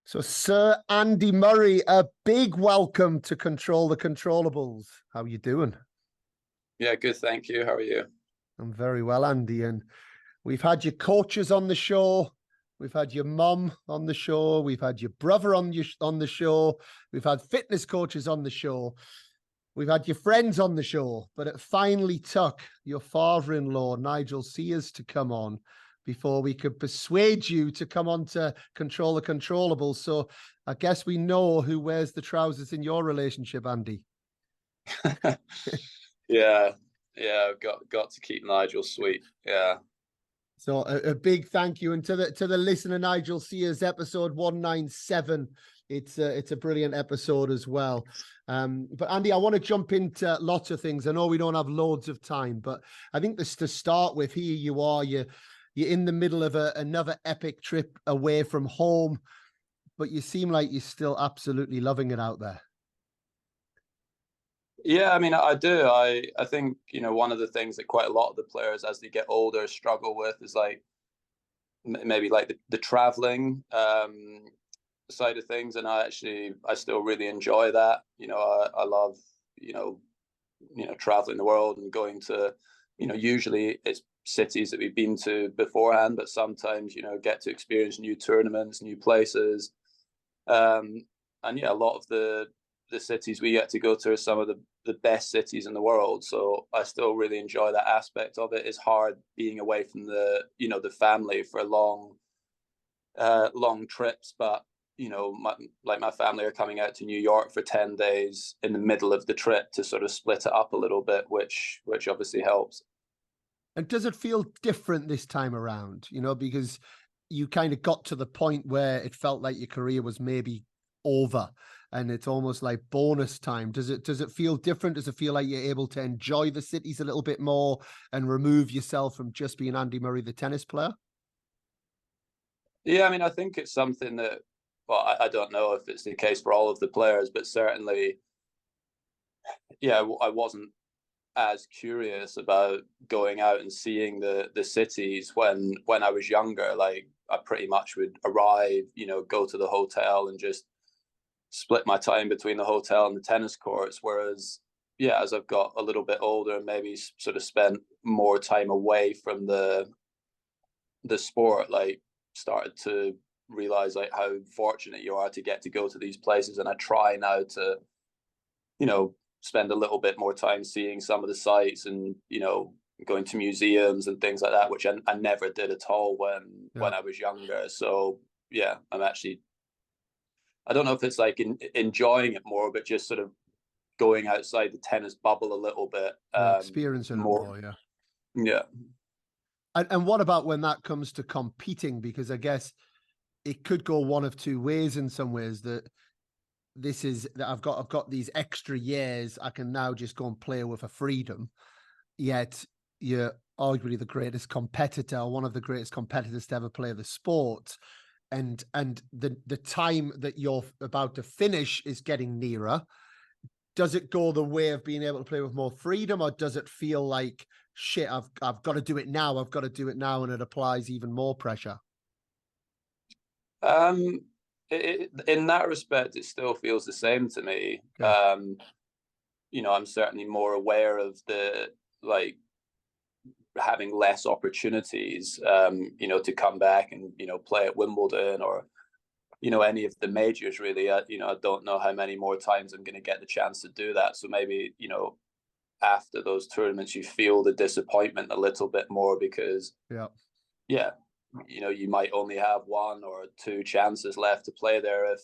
So, Sir Andy Murray, a big welcome to Control the Controllables. How are you doing? Yeah, good. Thank you. How are you? I'm very well, Andy. And we've had your coaches on the show. We've had your mum on the show. We've had your brother on the show. We've had fitness coaches on the show. We've had your friends on the show. But it finally took your father-in-law, Nigel Sears, to come on before we could persuade you to come on to Control the Controllables. So I guess we know who wears the trousers in your relationship, Andy. Yeah, yeah. I've got to keep Nigel sweet. Yeah. So a big thank you, and to the listener, Nigel Sears, episode 197. It's a brilliant episode as well. But Andy, I want to jump into lots of things. I know we don't have loads of time, but I think this to start with. Here you are, you're in the middle of another epic trip away from home, but you seem like you're still absolutely loving it out there. Yeah, I mean, I do. I think, one of the things that quite a lot of the players as they get older struggle with is like maybe like the traveling side of things. And I still really enjoy that. I love, traveling the world and going to, usually it's cities that we've been to beforehand, but sometimes, get to experience new tournaments, new places. And yeah, a lot of the cities we get to go to are some of the best cities in the world. So I still really enjoy that aspect of it. It's hard being away from the family for long trips, but my family are coming out to New York for 10 days in the middle of the trip to sort of split it up a little bit, which obviously helps. And does it feel different this time around? Because you kind of got to the point where it felt like your career was maybe over and it's almost like bonus time. Does it feel different? Does it feel like you're able to enjoy the cities a little bit more and remove yourself from just being Andy Murray, the tennis player? Yeah, I mean, I think it's something that, well, I don't know if it's the case for all of the players, but certainly, yeah, I wasn't as curious about going out and seeing the cities when I was younger. Like I pretty much would arrive, go to the hotel and just split my time between the hotel and the tennis courts. Whereas, yeah, as I've got a little bit older, maybe sort of spent more time away from the sport, like started to realize like how fortunate you are to get to go to these places. And I try now to, spend a little bit more time seeing some of the sites and, going to museums and things like that, which I never did at all when I was younger. So yeah, I don't know if it's like enjoying it more, but just sort of going outside the tennis bubble a little bit. Experiencing more. it more, yeah. Yeah. And what about when that comes to competing? Because I guess it could go one of two ways in some ways, that this is that I've got these extra years. I can now just go and play with a freedom. Yet you're arguably the greatest competitor, one of the greatest competitors to ever play the sport. And the time that you're about to finish is getting nearer. Does it go the way of being able to play with more freedom, or does it feel like shit, I've got to do it now, and it applies even more pressure? In that respect, it still feels the same to me. Okay. I'm certainly more aware of like having less opportunities, to come back and, play at Wimbledon or, any of the majors really. I don't know how many more times I'm going to get the chance to do that. So maybe, after those tournaments, you feel the disappointment a little bit more because, yeah, you might only have one or two chances left to play there if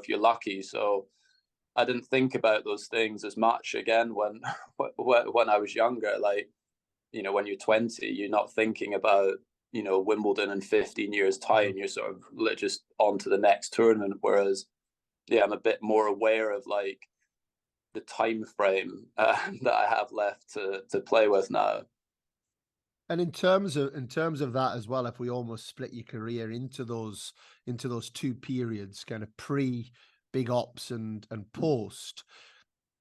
you're lucky. So I didn't think about those things as much again when I was younger. Like, when you're 20, you're not thinking about, Wimbledon in 15 years time. You're sort of just on to the next tournament. Whereas, yeah, I'm a bit more aware of like the time frame that I have left to play with now. And in terms of that as well, if we almost split your career into those two periods, kind of pre big ops and post,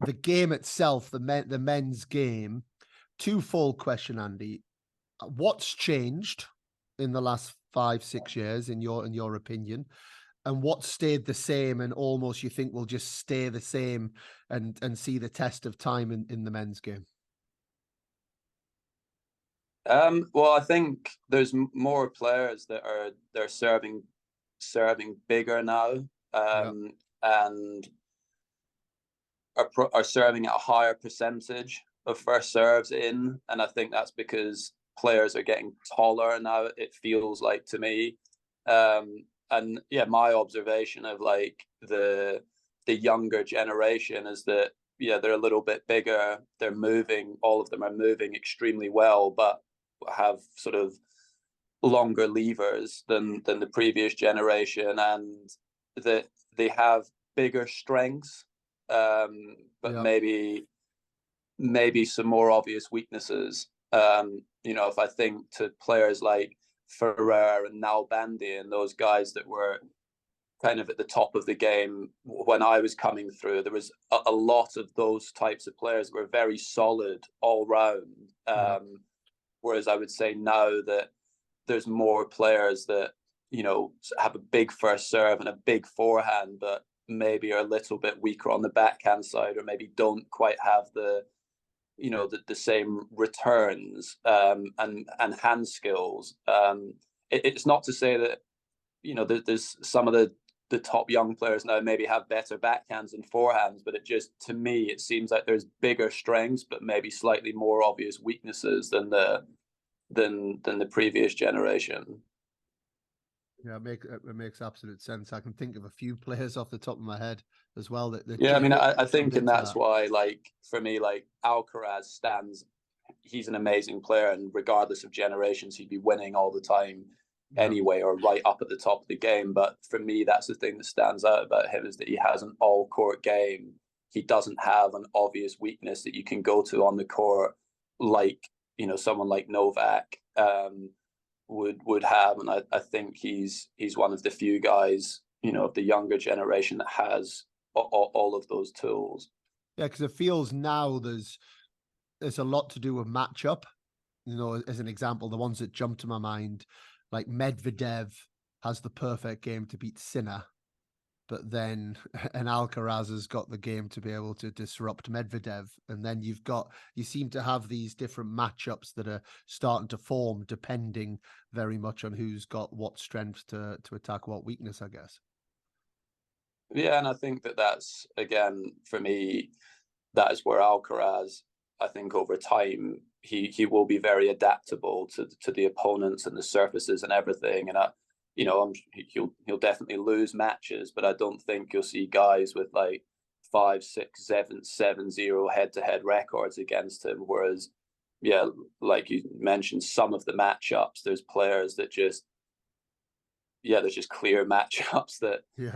the game itself, the men's game, twofold question, Andy. What's changed in the last 5-6 years in your opinion? and what stayed the same and almost you think will just stay the same and see the test of time in the men's game? Well, I think there's more players that they're serving bigger now, Yeah. and are serving at a higher percentage of first serves in, and I think that's because players are getting taller now. It feels like to me, and yeah, my observation of like the younger generation is that yeah, they're a little bit bigger. They're moving. All of them are moving extremely well, but have sort of longer levers than the previous generation, and that they have bigger strengths, but Yeah. maybe some more obvious weaknesses. If I think to players like Ferrer and Nalbandi and those guys that were kind of at the top of the game when I was coming through, there was a lot of those types of players that were very solid all round. Yeah. Whereas I would say now that there's more players that have a big first serve and a big forehand, but maybe are a little bit weaker on the backhand side, or maybe don't quite have the same returns and hand skills. It's not to say that there's some of the top young players now maybe have better backhands and forehands, but it just, to me, it seems like there's bigger strengths, but maybe slightly more obvious weaknesses than the previous generation. Yeah, it makes absolute sense. I can think of a few players off the top of my head as well that Yeah, I mean, I jump think, and into that's that. why, like, for me, like, Alcaraz stands, he's an amazing player, and regardless of generations, he'd be winning all the time Yeah. anyway, or right up at the top of the game. But for me, that's the thing that stands out about him, is that he has an all-court game. He doesn't have an obvious weakness that you can go to on the court, like, someone like Novak would have. And I think he's one of the few guys, of the younger generation that has all of those tools. Yeah, because it feels now there's a lot to do with matchup. As an example, the ones that jump to my mind, like Medvedev has the perfect game to beat Sinner, but then an Alcaraz has got the game to be able to disrupt Medvedev. And then you seem to have these different matchups that are starting to form depending very much on who's got what strength to attack what weakness, I guess. Yeah, and I think that's, again, for me, that is where Alcaraz, I think over time, he will be very adaptable to the opponents and the surfaces and everything. And he'll definitely lose matches, but I don't think you'll see guys with like 5-6, 7-0 head-to-head records against him. Whereas, yeah, like you mentioned, some of the matchups, there's players that just, yeah, there's just clear matchups that Yeah.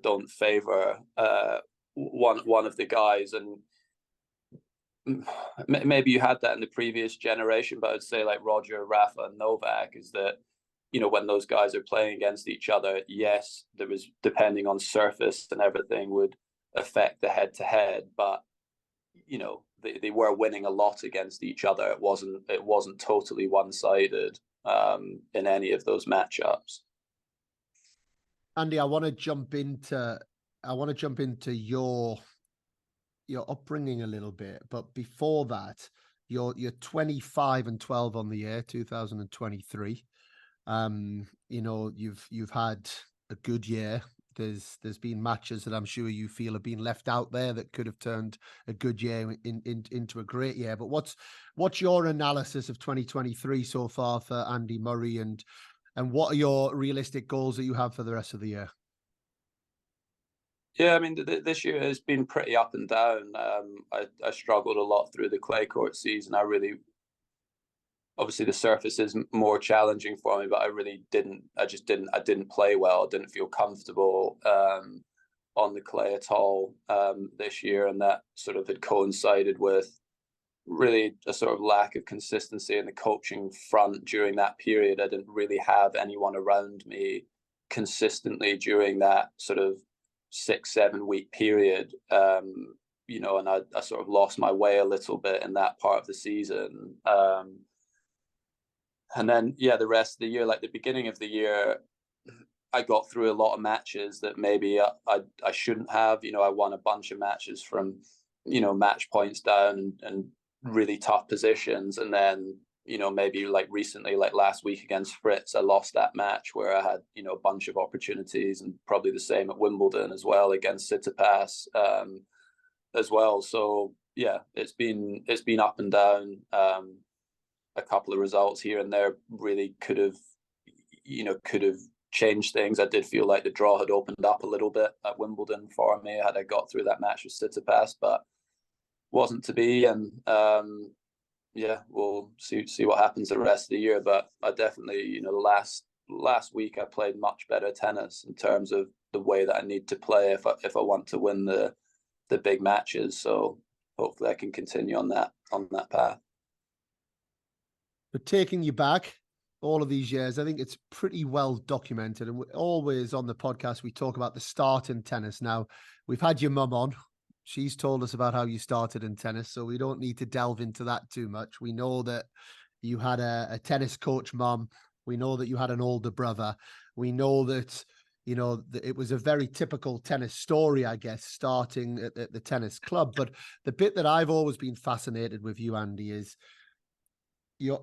don't favor one of the guys. And maybe you had that in the previous generation, but I'd say like Roger, Rafa, and Novak, is that when those guys are playing against each other, yes, there was, depending on surface and everything, would affect the head-to-head, but they were winning a lot against each other. It wasn't totally one-sided in any of those matchups. Andy, I want to jump into your upbringing a little bit, but before that, you're 25-12 on the year 2023. You've had a good year. There's been matches that I'm sure you feel have been left out there that could have turned a good year into a great year. But what's your analysis of 2023 so far for Andy Murray, and what are your realistic goals that you have for the rest of the year? Yeah, I mean, this year has been pretty up and down. I struggled a lot through the clay court season. Obviously the surface is more challenging for me, but I didn't play well. I didn't feel comfortable on the clay at all this year. And that sort of had coincided with really a sort of lack of consistency in the coaching front during that period. I didn't really have anyone around me consistently during that sort of 6-7 week period. And I sort of lost my way a little bit in that part of the season. And then, yeah, the rest of the year, like the beginning of the year, I got through a lot of matches that maybe I shouldn't have. I won a bunch of matches from, match points down and really tough positions. And then, maybe like recently, like last week against Fritz, I lost that match where I had, a bunch of opportunities, and probably the same at Wimbledon as well against Tsitsipas as well. So yeah, it's been up and down. A couple of results here and there really could have changed things. I did feel like the draw had opened up a little bit at Wimbledon for me had I got through that match with Tsitsipas, but wasn't to be. And yeah, we'll see what happens the rest of the year. But I definitely, last week I played much better tennis in terms of the way that I need to play if I want to win the big matches. So hopefully I can continue on that path. But taking you back all of these years, I think it's pretty well documented. And always on the podcast, we talk about the start in tennis. Now, we've had your mum on. She's told us about how you started in tennis, so we don't need to delve into that too much. We know that you had a tennis coach mum. We know that you had an older brother. We know that, that it was a very typical tennis story, I guess, starting at the tennis club. But the bit that I've always been fascinated with you, Andy, is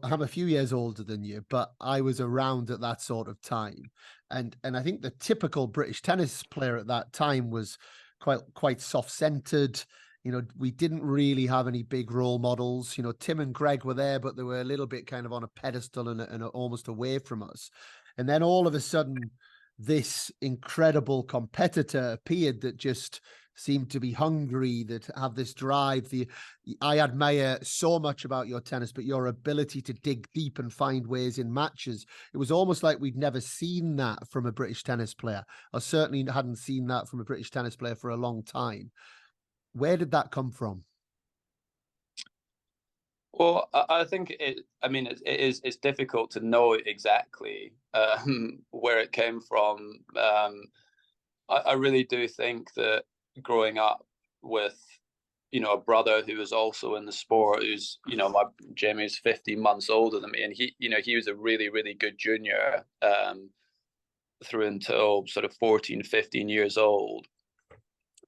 I'm a few years older than you, but I was around at that sort of time. And I think the typical British tennis player at that time was quite soft-centered. We didn't really have any big role models. Tim and Greg were there, but they were a little bit kind of on a pedestal and almost away from us. And then all of a sudden, this incredible competitor appeared that just seemed to be hungry, that have this drive. I admire so much about your tennis, but your ability to dig deep and find ways in matches. It was almost like we'd never seen that from a British tennis player. I certainly hadn't seen that from a British tennis player for a long time. Where did that come from? Well, I think it's difficult to know exactly where it came from. I really do think that growing up with, a brother who was also in the sport, who's, Jamie's 15 months older than me, and he was a really, really good junior through until sort of 14, 15 years old.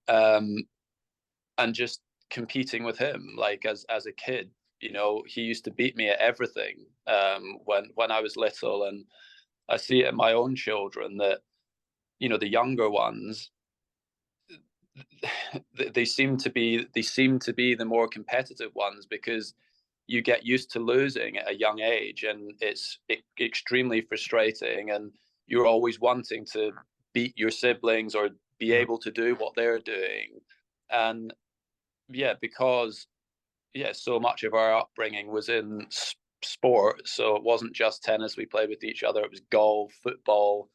And just competing with him, like as a kid, he used to beat me at everything when I was little. And I see it in my own children that, the younger ones, they seem to be the more competitive ones, because you get used to losing at a young age, and it's extremely frustrating, and you're always wanting to beat your siblings or be able to do what they're doing. And yeah, because so much of our upbringing was in sport, so it wasn't just tennis we played with each other, it was golf, football,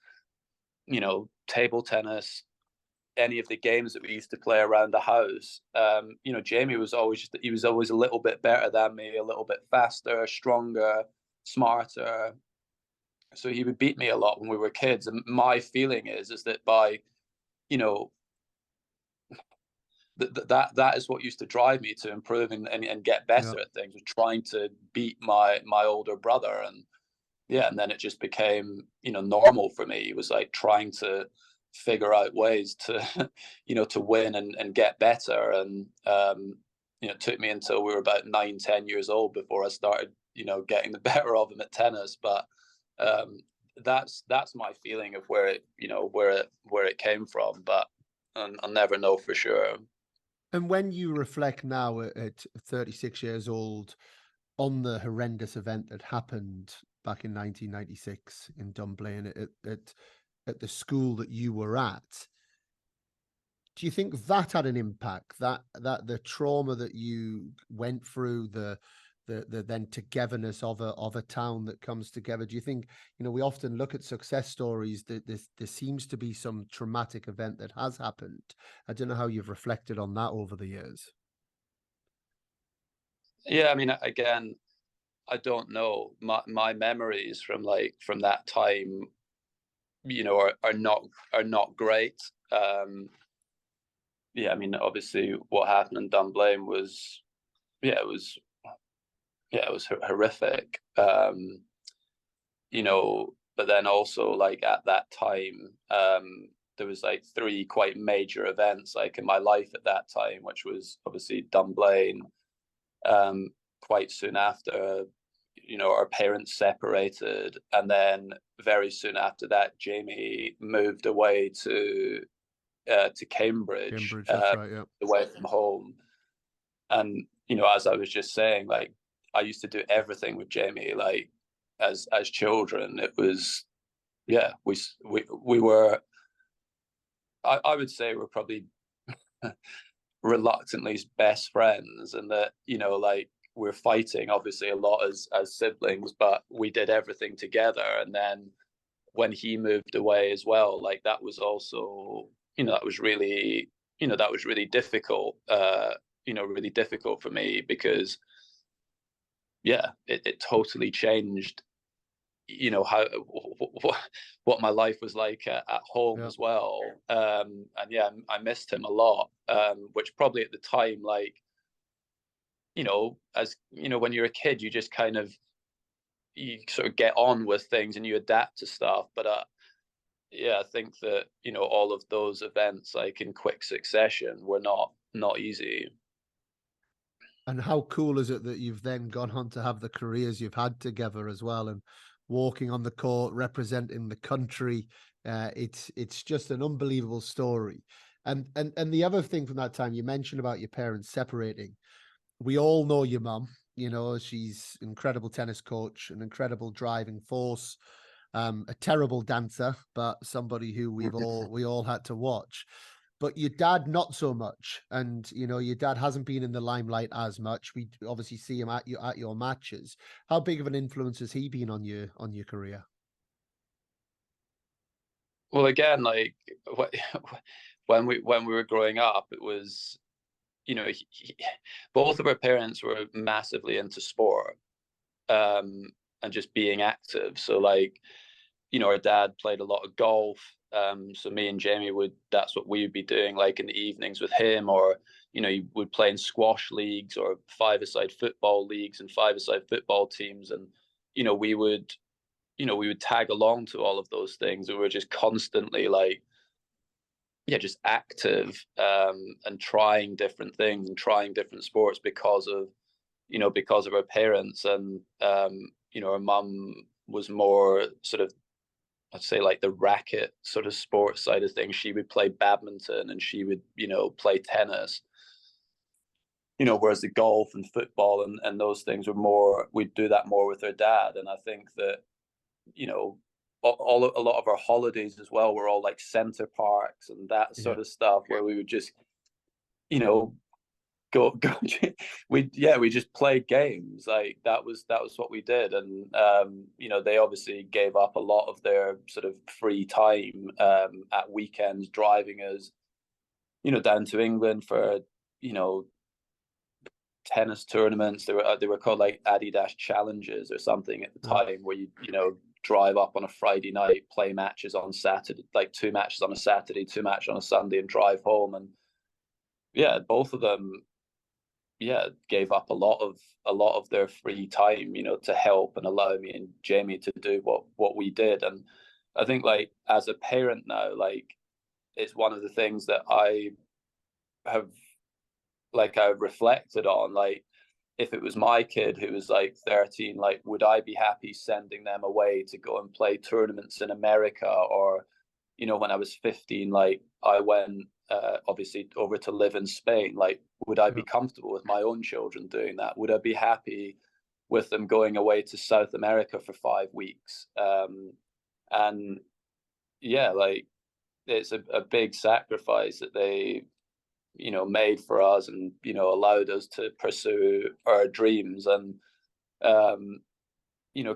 table tennis, any of the games that we used to play around the house. Jamie was always a little bit better than me, a little bit faster, stronger, smarter. So he would beat me a lot when we were kids. And my feeling is that by, that is what used to drive me to improve and get better at things, was trying to beat my older brother. And yeah, and then it just became, normal for me. It was like trying to figure out ways to, to win and get better. And, it took me until we were about 9-10 years old before I started, getting the better of him at tennis. But that's my feeling of where it came from. But I'll never know for sure. And when you reflect now at 36 years old on the horrendous event that happened back in 1996 in Dunblane at the school that you were at, do you think that had an impact, that the trauma that you went through, the then togetherness of a town that comes together? Do you think, we often look at success stories that there seems to be some traumatic event that has happened? I don't know how you've reflected on that over the years. Yeah, I mean, again, I don't know. My memories from that time, are not great. Yeah, I mean, obviously what happened in Dunblane was, it was horrific. but then also like at that time, there was like 3 quite major events like in my life at that time, which was obviously Dunblane, quite soon after, our parents separated, and then very soon after that, Jamie moved away to Cambridge, Cambridge, that's right, yeah. away from home. And as I was just saying, like I used to do everything with Jamie, like as children. It was, yeah, we were. I would say we're probably reluctantly best friends, and that like we're fighting obviously a lot as siblings, but we did everything together. And then when he moved away as well, like that was also that was really difficult, really difficult for me, because yeah, it totally changed how what my life was like at home, Yeah. as well. And yeah, I missed him a lot, which probably at the time, like as when you're a kid, you just kind of you sort of get on with things and you adapt to stuff. But yeah, I think that all of those events, like in quick succession, were not easy. And how cool is it that you've then gone on to have the careers you've had together as well, and walking on the court, representing the country. It's just an unbelievable story. And the other thing from that time, you mentioned about your parents separating. We all know your mum. She's an incredible tennis coach, an incredible driving force, a terrible dancer, but somebody who we all had to watch. But your dad, not so much. And your dad hasn't been in the limelight as much. We obviously see him at your matches. How big of an influence has he been on your career? Well, again, like when we were growing up, it was both of our parents were massively into sport, and just being active. So like our dad played a lot of golf. So me and Jamie that's what we would be doing, like in the evenings with him, or you would play in squash leagues or five-a-side football leagues and five-a-side football teams. And we would tag along to all of those things. We were just constantly like, yeah, just active, and trying different things and trying different sports because of our parents. And our mum was more sort of, I'd say, like the racket sort of sports side of things. She would play badminton and she would play tennis, whereas the golf and football and those things were more, we'd do that more with her dad. And I think that a lot of our holidays as well were all like center parks and that Yeah. sort of stuff, where we would just go we just played games. Like that was what we did. And they obviously gave up a lot of their sort of free time, at weekends, driving us down to England for tennis tournaments. They were called like Adidas Challenges or something at the time, where you drive up on a Friday night, play matches on Saturday, like 2 matches on a Saturday, 2 matches on a Sunday, and drive home. And yeah, both of them, yeah, gave up a lot of their free time, to help and allow me and Jamie to do what we did. And I think, like, as a parent now, like, it's one of the things that I have, like, I've reflected on. Like, if it was my kid who was like 13, like, would I be happy sending them away to go and play tournaments in America? Or when I was 15, like, I went, obviously, over to live in Spain. Like, would I be comfortable with my own children doing that? Would I be happy with them going away to South America for 5 weeks? And yeah, like, it's a big sacrifice that they made for us, and allowed us to pursue our dreams, and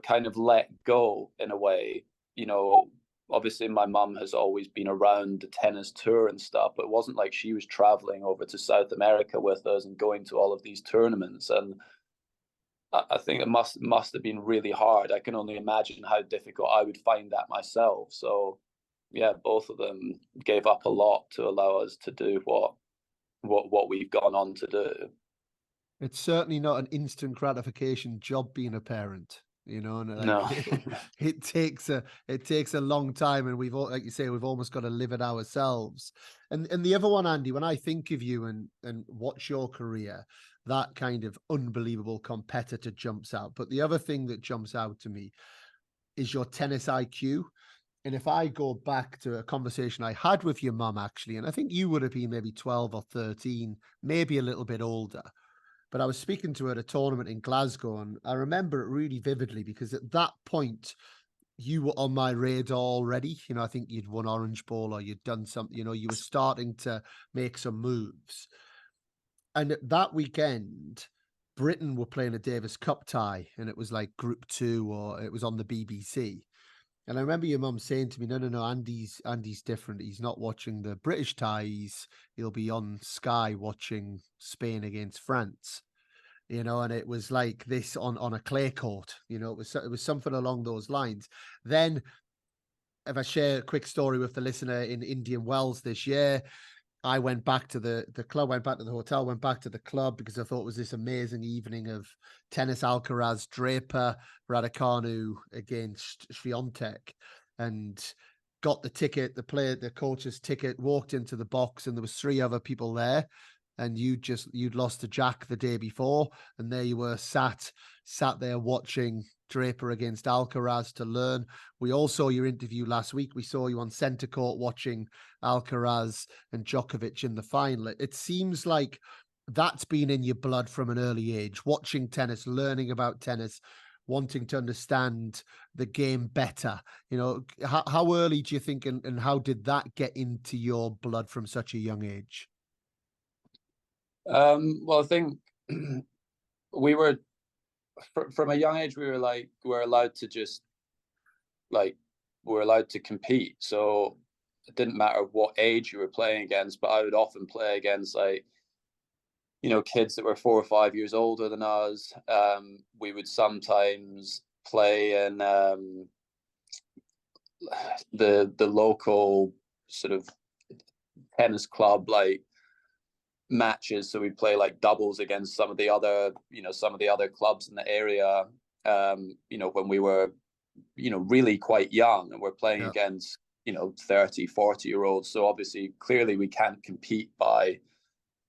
kind of let go in a way. Obviously my mum has always been around the tennis tour and stuff, but it wasn't like she was traveling over to South America with us and going to all of these tournaments. And I think it must have been really hard. I can only imagine how difficult I would find that myself. So yeah, both of them gave up a lot to allow us to do what we've gone on to do. It's certainly not an instant gratification job being a parent. you know, and like No. it takes a long time, and we've all, like you say, we've almost got to live it ourselves. And the other one, Andy, when I think of you and watch your career, that kind of unbelievable competitor jumps out. But the other thing that jumps out to me is your tennis IQ. And if I go back to a conversation I had with your mum, actually, and I think you would have been maybe 12 or 13, maybe a little bit older, but I was speaking to her at a tournament in Glasgow, and I remember it really vividly because at that point, you were on my radar already. You know, I think you'd won Orange Bowl or you'd done something, you know, you were starting to make some moves. And that weekend, Britain were playing a Davis Cup tie, and it was like Group 2, or it was on the BBC. And I remember your mum saying to me, no, Andy's different. He's not watching the British ties. He'll be on Sky watching Spain against France. You know, and it was like this on a clay court. You know, it was something along those lines. Then, if I share a quick story with the listener, in Indian Wells this year, I went back to the club, went back to the hotel, went back to the club because I thought it was this amazing evening of tennis. Alcaraz, Draper, Raducanu against Swiatek, and got the ticket, the coach's ticket, walked into the box, and there was 3 other people there. And you'd lost to Jack the day before, and there you were sat there watching Draper against Alcaraz to learn. We all saw your interview last week. We saw you on centre court watching Alcaraz and Djokovic in the final. It seems like that's been in your blood from an early age, watching tennis, learning about tennis, wanting to understand the game better. You know, how early do you think, and how did that get into your blood from such a young age? Well, I think we were from a young age, we're allowed to just we're allowed to compete. So it didn't matter what age you were playing against, but I would often play against kids that were 4 or 5 years older than us. We would sometimes play in the local sort of tennis club matches. So we play like doubles against some of the other clubs in the area. When we were really quite young, and we're playing against 30, 40-year-olds. So obviously, clearly we can't compete by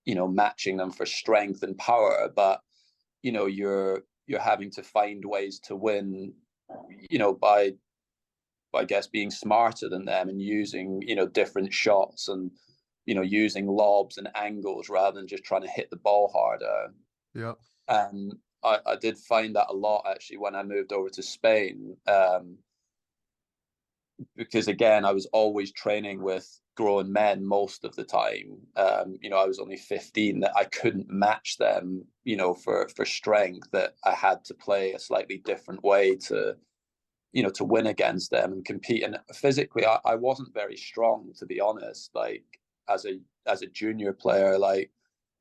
matching them for strength and power, but you're having to find ways to win by I guess being smarter than them and using different shots and using lobs and angles rather than just trying to hit the ball harder. Yeah. And I did find that a lot actually when I moved over to Spain, because again, I was always training with grown men most of the time. I was only 15, that I couldn't match them, for strength, that I had to play a slightly different way to win against them and compete. And physically, I wasn't very strong, to be honest. Like as a junior player, I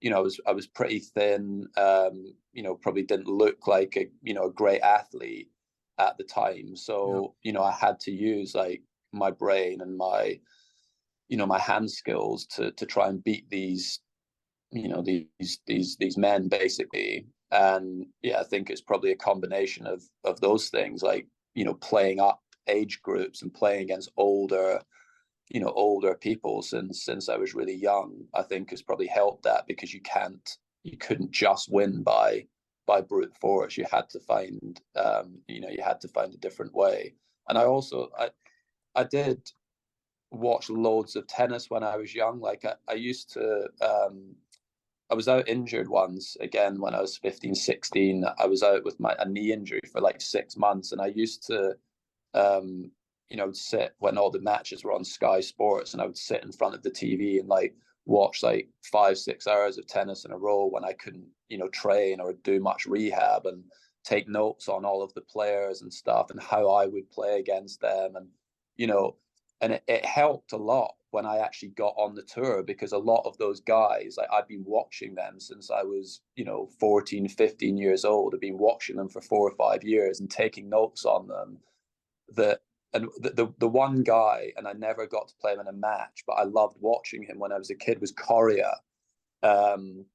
was pretty thin. Probably didn't look like a great athlete at the time. So I had to use like my brain and my hand skills to try and beat these men basically. And I think it's probably a combination of those things, like playing up age groups and playing against older people since I was really young. I think has probably helped that, because you couldn't just win by brute force. You had to find a different way. And I did watch loads of tennis when I was young. Like I used to I was out injured once, again, when I was 15, 16. I was out with a knee injury for like 6 months. And I used to, sit when all the matches were on Sky Sports, and I would sit in front of the TV and watch 5-6 hours of tennis in a row when I couldn't, train or do much rehab, and take notes on all of the players and stuff and how I would play against them. And, and it helped a lot when I actually got on the tour, because a lot of those guys, I'd been watching them since I was, 14, 15 years old. I've been watching them for 4 or 5 years and taking notes on them. And the one guy, and I never got to play him in a match, but I loved watching him when I was a kid, was Coria. And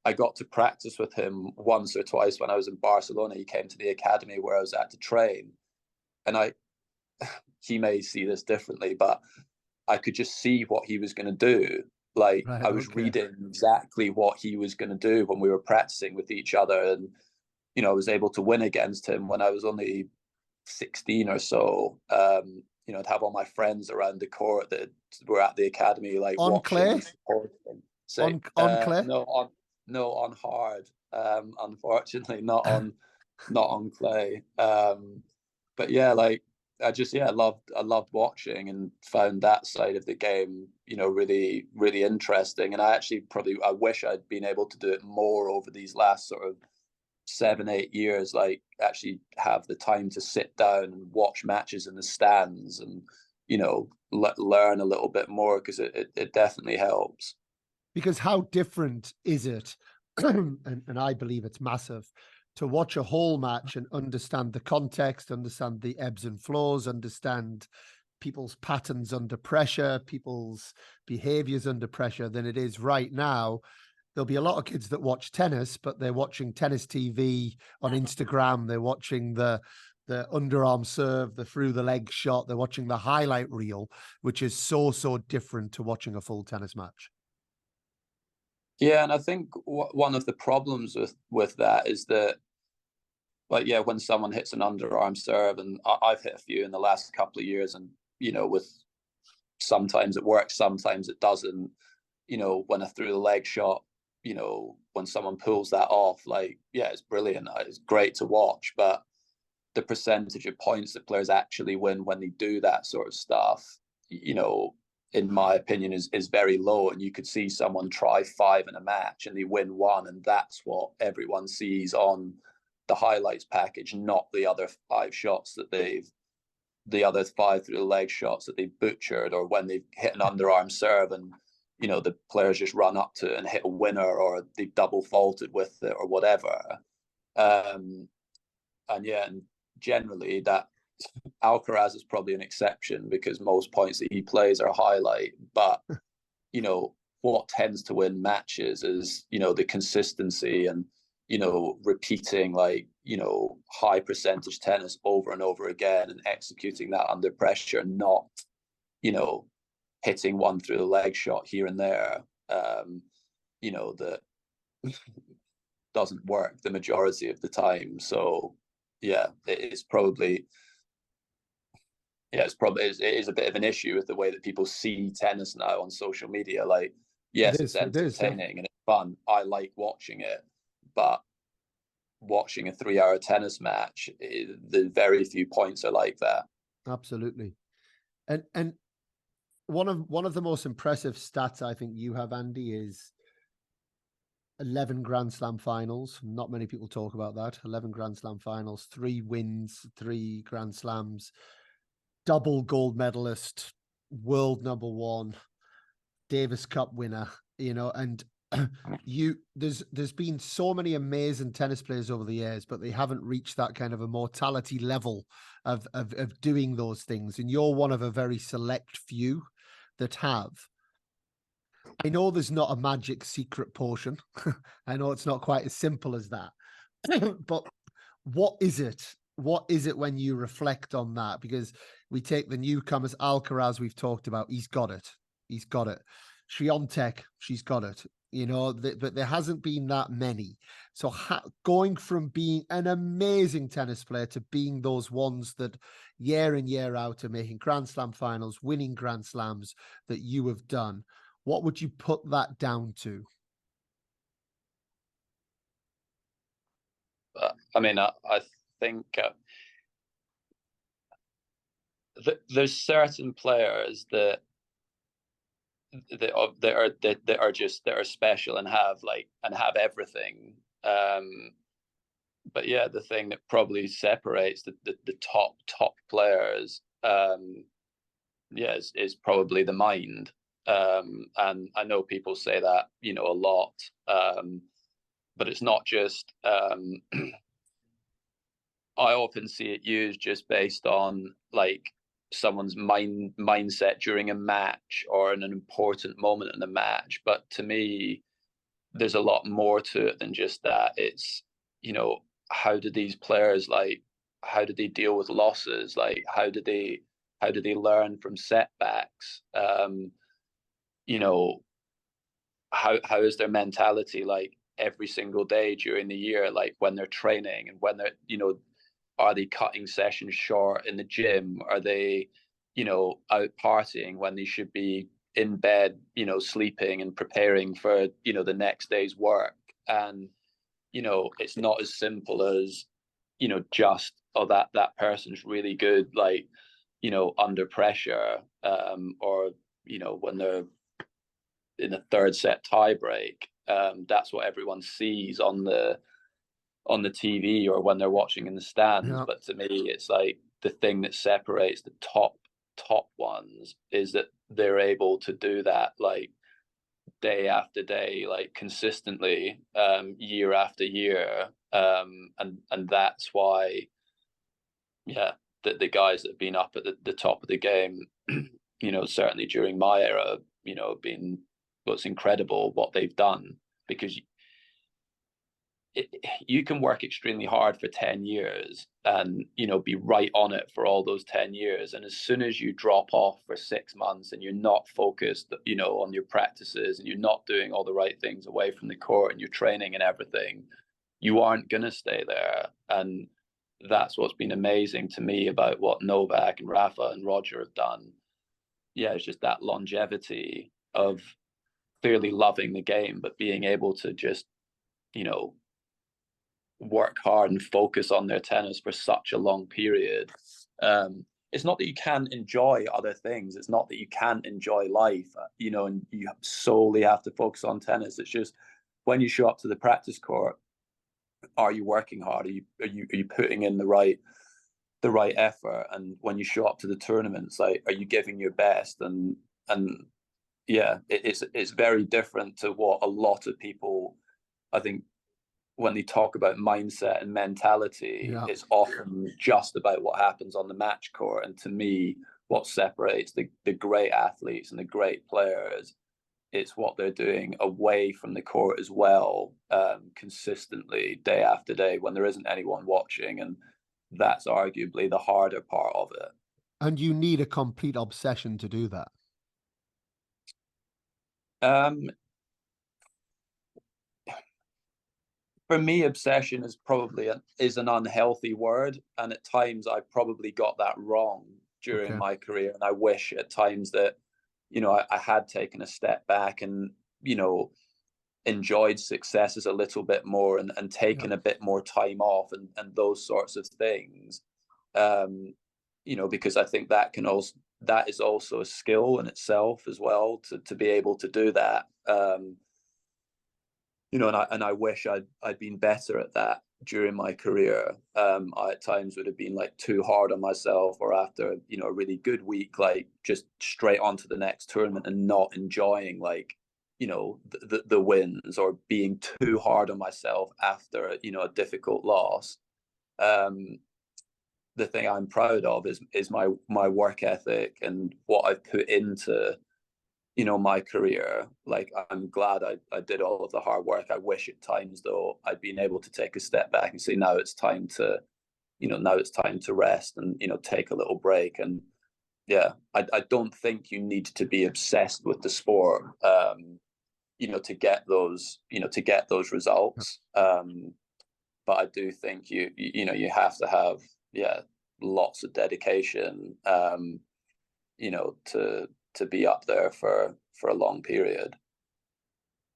I got to practice with him once or twice when I was in Barcelona. He came to the academy where I was at to train, and he may see this differently, but I could just see what he was going to do. Like Right. I was Okay. reading exactly what he was going to do when we were practicing with each other, and I was able to win against him when I was only 16 or so. I'd have all my friends around the court that were at the academy, like On watching clay? and supporting. So On clay? no on hard. Unfortunately, not on clay. But yeah, like I loved watching and found that side of the game, really, really interesting. And I wish I'd been able to do it more over these last sort of 7, 8 years, like actually have the time to sit down and watch matches in the stands and learn a little bit more, because it definitely helps. Because how different is it? and I believe it's massive to watch a whole match and understand the context, understand the ebbs and flows, understand people's patterns under pressure, people's behaviors under pressure, than it is right now. There'll be a lot of kids that watch tennis, but they're watching tennis TV on Instagram. They're watching the underarm serve, the through the leg shot. They're watching the highlight reel, which is so different to watching a full tennis match. Yeah, and I think one of the problems with that is that, like, yeah, when someone hits an underarm serve, and I've hit a few in the last couple of years, and with sometimes it works, sometimes it doesn't. When a through the leg shot, when someone pulls that off, like, yeah, it's brilliant. It's great to watch, but the percentage of points that players actually win when they do that sort of stuff, in my opinion, is very low. And you could see someone try 5 in a match and they win 1, and that's what everyone sees on the highlights package, not the other 5 shots that the other 5 through the leg shots that they butchered, or when they've hit an underarm serve and the players just run up to it and hit a winner, or they double faulted with it or whatever. And yeah, and generally that Alcaraz is probably an exception, because most points that he plays are highlight. But what tends to win matches is the consistency and repeating, like, high percentage tennis over and over again, and executing that under pressure, not hitting one through the leg shot here and there, that doesn't work the majority of the time. So yeah, it is probably it is a bit of an issue with the way that people see tennis now on social media. Like, yes, it's It is. entertaining and it's fun. I like watching it, but watching a 3-hour tennis match, the very few points are like that. Absolutely. And one of the most impressive stats I think you have, Andy, is 11 Grand Slam finals. Not many people talk about that. 11 Grand Slam finals, 3 wins, 3 Grand Slams, double gold medalist, world number 1, Davis Cup winner, and there's been so many amazing tennis players over the years, but they haven't reached that kind of immortality level of doing those things. And you're one of a very select few that have. I know there's not a magic secret potion. I know it's not quite as simple as that. But what is it? What is it when you reflect on that? Because we take the newcomers, Alcaraz, we've talked about. He's got it. He's got it. Swiatek, she's got it. But there hasn't been that many. So going from being an amazing tennis player to being those ones that year in, year out are making Grand Slam finals, winning Grand Slams that you have done, what would you put that down to? I mean, I think there's certain players that are special and have everything. But yeah, the thing that probably separates the top players, is probably the mind. And I know people say that a lot, but it's not just. I often see it used just based on, like, someone's mindset during a match or in an important moment in the match. But to me, there's a lot more to it than just that. It's, how do these players, like, how do they deal with losses? Like, how do they learn from setbacks? You know, how is their mentality like every single day during the year, like when they're training and when they're, are they cutting sessions short in the gym? Are they, out partying when they should be in bed, sleeping and preparing for, the next day's work? And, it's not as simple as, just, oh, that person's really good, like, under pressure, or, when they're in a third set tie break. That's what everyone sees on the TV or when they're watching in the stands. Yeah. But to me, it's like the thing that separates the top ones is that they're able to do that, like, day after day, like consistently, year after year. And that's why, yeah, the guys that have been up at the top of the game, certainly during my era, been, what's incredible what they've done, because you can work extremely hard for 10 years and, be right on it for all those 10 years. And as soon as you drop off for 6 months and you're not focused, on your practices, and you're not doing all the right things away from the court and your training and everything, you aren't going to stay there. And that's what's been amazing to me about what Novak and Rafa and Roger have done. Yeah, it's just that longevity of clearly loving the game, but being able to just, work hard and focus on their tennis for such a long period. It's not that you can't enjoy other things. It's not that you can't enjoy life, and you solely have to focus on tennis. It's just when you show up to the practice court, are you working hard? Are you putting in the right effort? And when you show up to the tournaments, like, are you giving your best? And yeah, it's very different to what a lot of people, I think, when they talk about mindset and mentality, Yeah. it's often just about what happens on the match court. And to me, what separates the great athletes and the great players, it's what they're doing away from the court as well, consistently, day after day, when there isn't anyone watching. And that's arguably the harder part of it. And you need a complete obsession to do that. For me, obsession is probably is an unhealthy word, and at times I probably got that wrong during Okay. my career. And I wish at times that, I had taken a step back and, enjoyed successes a little bit more, and taken a bit more time off, and those sorts of things. Because I think that is also a skill in itself as well, to be able to do that. And I wish I'd been better at that during my career. I at times would have been like too hard on myself, or after, a really good week, like just straight on to the next tournament and not enjoying, like, the wins, or being too hard on myself after, a difficult loss. The thing I'm proud of is my work ethic and what I've put into, my career. Like, I'm glad I did all of the hard work. I wish at times, though, I'd been able to take a step back and say, now it's time to rest and, take a little break. And yeah, I don't think you need to be obsessed with the sport, to get those results. But I do think you have to have, yeah, lots of dedication, to be up there for a long period.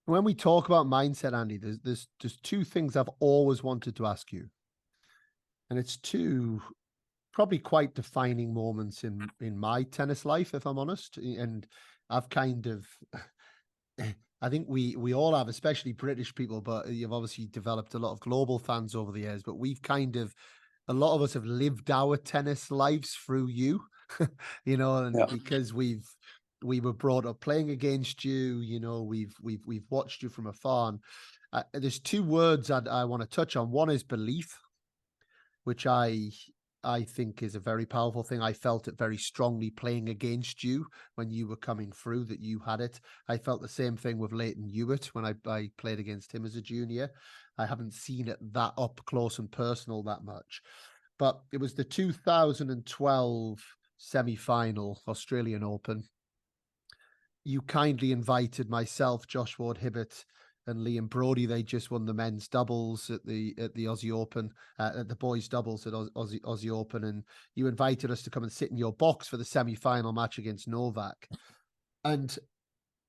When we talk about mindset, Andy, there's two things I've always wanted to ask you. And it's two probably quite defining moments in my tennis life, if I'm honest. And I've kind of, I think we all have, especially British people, but you've obviously developed a lot of global fans over the years, but we've kind of, a lot of us have lived our tennis lives through you, and Yeah. because we were brought up playing against you, we've watched you from afar. And there's two words I want to touch on. One is belief, which I I think is a very powerful thing. I felt it very strongly playing against you when you were coming through, that you had it. I felt the same thing with Leighton Hewitt when I played against him as a junior. I haven't seen it that up close and personal that much. But it was the 2012 semi-final Australian Open. You kindly invited myself, Josh Ward-Hibbert, and Liam Brody. They just won the men's doubles at the Aussie Open, at the boys' doubles at Aussie Open, and you invited us to come and sit in your box for the semi-final match against Novak. And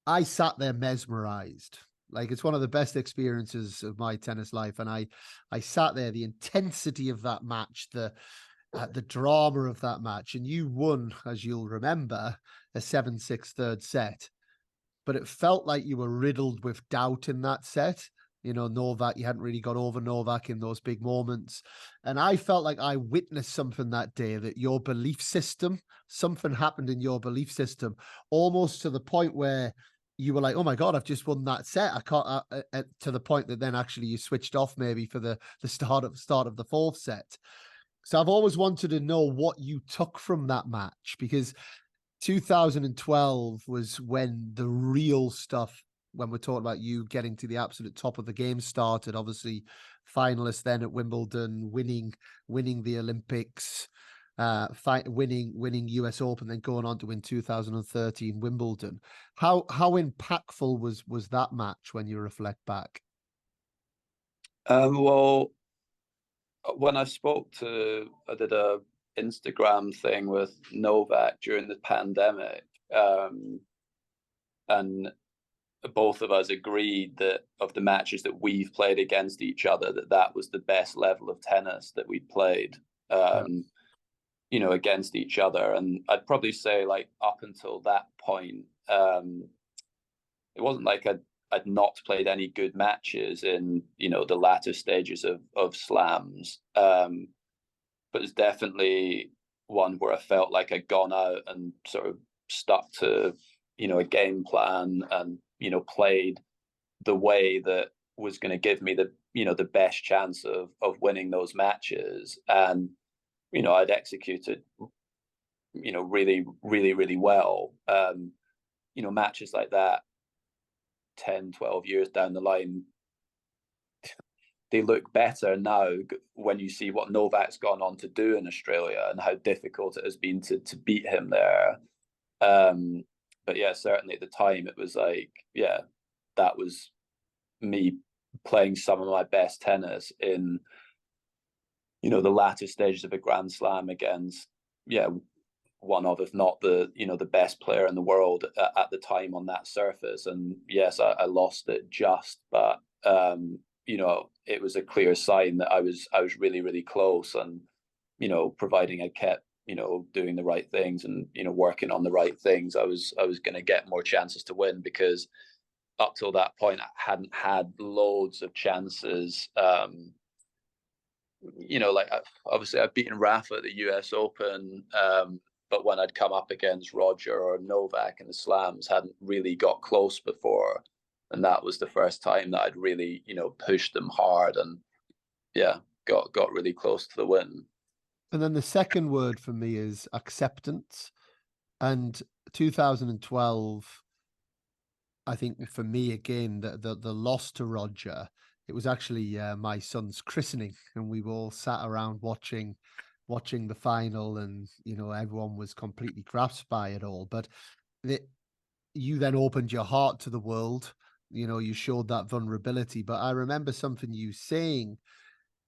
I sat there mesmerized. Like, it's one of the best experiences of my tennis life. And I sat there, the intensity of that match, the drama of that match. And you won, as you'll remember, a 7-6 third set. But it felt like you were riddled with doubt in that set. You know, Novak, you hadn't really got over Novak in those big moments. And I felt like I witnessed something that day, that your belief system, something happened in your belief system, almost to the point where you were like, oh my God, I've just won that set. I can't, to the point that then actually you switched off maybe for the start of the fourth set. So I've always wanted to know what you took from that match, because 2012 was when the real stuff, when we're talking about you getting to the absolute top of the game, started. Obviously, finalist then at Wimbledon, winning the Olympics, winning US Open, then going on to win 2013 Wimbledon. How impactful was that match when you reflect back? Well, when I did a Instagram thing with Novak during the pandemic, and both of us agreed that of the matches that we've played against each other, that was the best level of tennis that we'd played, you know, against each other. And I'd probably say, like, up until that point, it wasn't like I'd not played any good matches in, you know, the latter stages of slams. But it's definitely one where I felt like I'd gone out and sort of stuck to, you know, a game plan, and, you know, played the way that was going to give me the, you know, the best chance of winning those matches. And, you know, I'd executed, you know, really, really, really well. You know, matches like that 10, 12 years down the line, they look better now when you see what Novak's gone on to do in Australia and how difficult it has been to beat him there. But yeah, certainly at the time it was like, yeah, that was me playing some of my best tennis in, you know, the latter stages of a Grand Slam against, yeah, one of, if not the, you know, the best player in the world at the time on that surface. And yes, I lost it just, but you know, it was a clear sign that I was really, really close. And, you know, providing I kept, you know, doing the right things and, you know, working on the right things, I was going to get more chances to win, because up till that point I hadn't had loads of chances. You know, like, obviously I've beaten Rafa at the US Open, but when I'd come up against Roger or Novak in the slams, hadn't really got close before. And that was the first time that I'd really, you know, pushed them hard, and yeah, got really close to the win. And then the second word for me is acceptance. And 2012, I think for me, again, the loss to Roger, it was actually my son's christening, and we were all sat around watching the final, and, you know, everyone was completely grasped by it all. But you then opened your heart to the world. You know, you showed that vulnerability. But I remember something you saying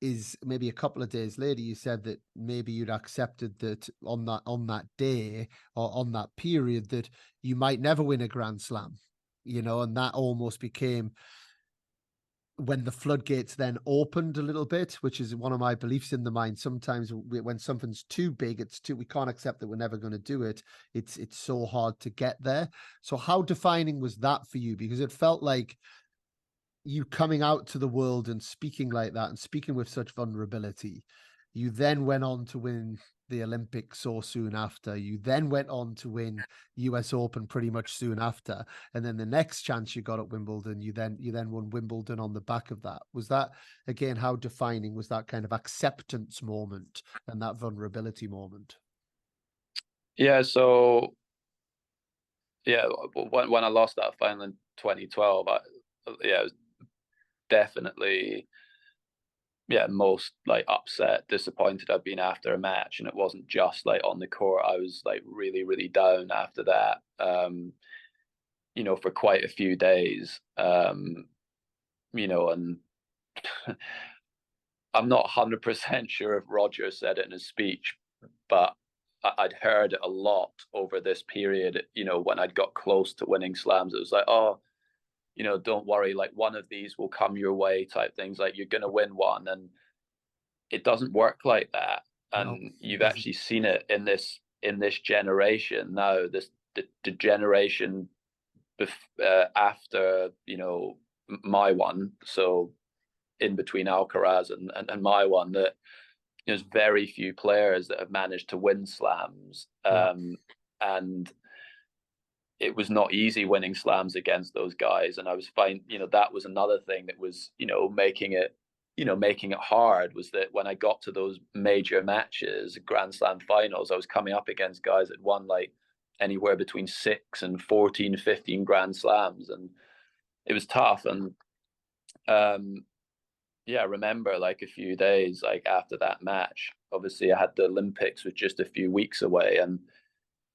is maybe a couple of days later, you said that maybe you'd accepted that on that day or on that period that you might never win a Grand Slam, you know, and that almost became when the floodgates then opened a little bit, which is one of my beliefs in the mind. Sometimes when something's too big, we can't accept that we're never going to do it. It's so hard to get there. So how defining was that for you? Because it felt like you coming out to the world and speaking like that and speaking with such vulnerability. You then went on to win the Olympics so soon after. You then went on to win US Open pretty much soon after, and then the next chance you got at Wimbledon, you then won Wimbledon on the back of that. Was that, again, how defining was that kind of acceptance moment and that vulnerability moment? Yeah, so yeah, when I lost that final in 2012, it was definitely most like upset, disappointed I've been after a match. And it wasn't just like on the court. I was like really, really down after that. For quite a few days. And I'm not 100% sure if Roger said it in his speech, but I'd heard it a lot over this period, when I'd got close to winning slams. It was like, oh, don't worry, like one of these will come your way type things, like you're going to win one. And it doesn't work like that. No, And you've doesn't. actually seen it in this generation now, the generation after, my one. So in between Alcaraz and my one, that there's very few players that have managed to win slams. Yeah. And it was not easy winning slams against those guys. And I was fine. That was another thing that was, making it hard, was that when I got to those major matches, Grand Slam finals, I was coming up against guys that won like anywhere between 6 and 14, 15 Grand Slams. And it was tough. And I remember like a few days like after that match, obviously I had the Olympics was just a few weeks away, and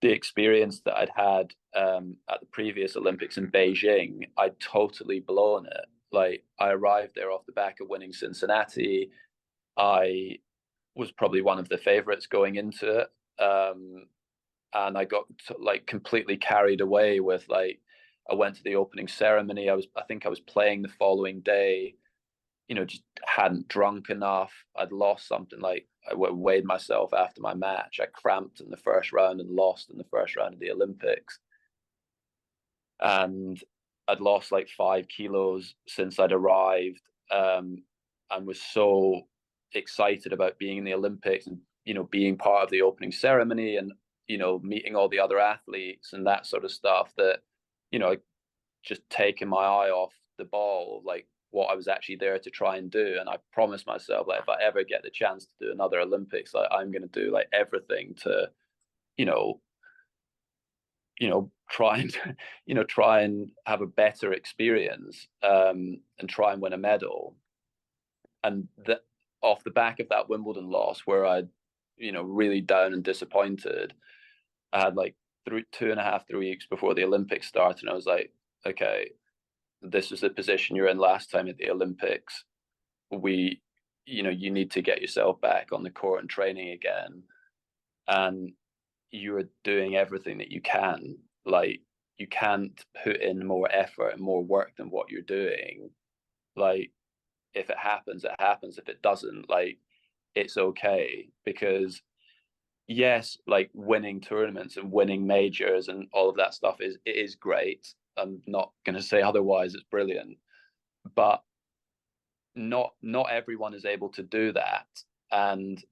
the experience that I'd had at the previous Olympics in Beijing, I'd totally blown it. Like I arrived there off the back of winning Cincinnati. I was probably one of the favorites going into it. And I got like completely carried away with like, I went to the opening ceremony. I think I was playing the following day, just hadn't drunk enough. I'd lost something, like I weighed myself after my match. I cramped in the first round and lost in the first round of the Olympics. And I'd lost like 5 kilos since I'd arrived, and was so excited about being in the Olympics and, being part of the opening ceremony and, meeting all the other athletes and that sort of stuff, that, just taking my eye off the ball of like what I was actually there to try and do. And I promised myself, like, if I ever get the chance to do another Olympics, like I'm going to do like everything to, you know, try and, try and have a better experience, and try and win a medal. And that, off the back of that Wimbledon loss, where I, really down and disappointed, I had like 2.5, 3 weeks before the Olympics started, and I was like, okay, this is the position you're in last time at the Olympics. You need to get yourself back on the court and training again. And you're doing everything that you can. Like, you can't put in more effort and more work than what you're doing. Like, if it happens, it happens. If it doesn't, like, it's okay. Because yes, like winning tournaments and winning majors and all of that stuff is great. I'm not going to say otherwise. It's brilliant, but not everyone is able to do that. And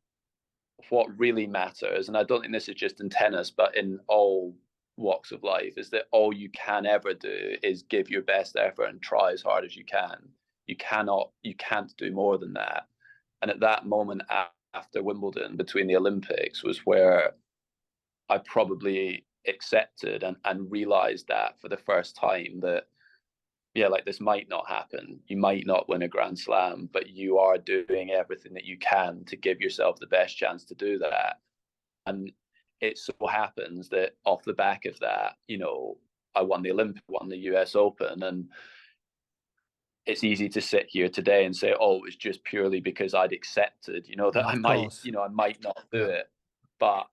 what really matters, and I don't think this is just in tennis, but in all walks of life, is that all you can ever do is give your best effort and try as hard as you can. You can't do more than that. And at that moment after Wimbledon, between the Olympics, was where I probably accepted and realized that for the first time, that like, this might not happen. You might not win a Grand Slam, but you are doing everything that you can to give yourself the best chance to do that. And it so happens that off the back of that, I won the Olympic, won the US Open, and it's easy to sit here today and say, oh, it was just purely because I'd accepted, that I might not do it. But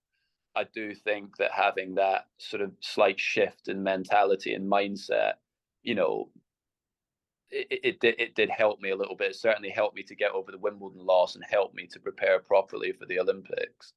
I do think that having that sort of slight shift in mentality and mindset, it did help me a little bit. It certainly helped me to get over the Wimbledon loss and helped me to prepare properly for the Olympics.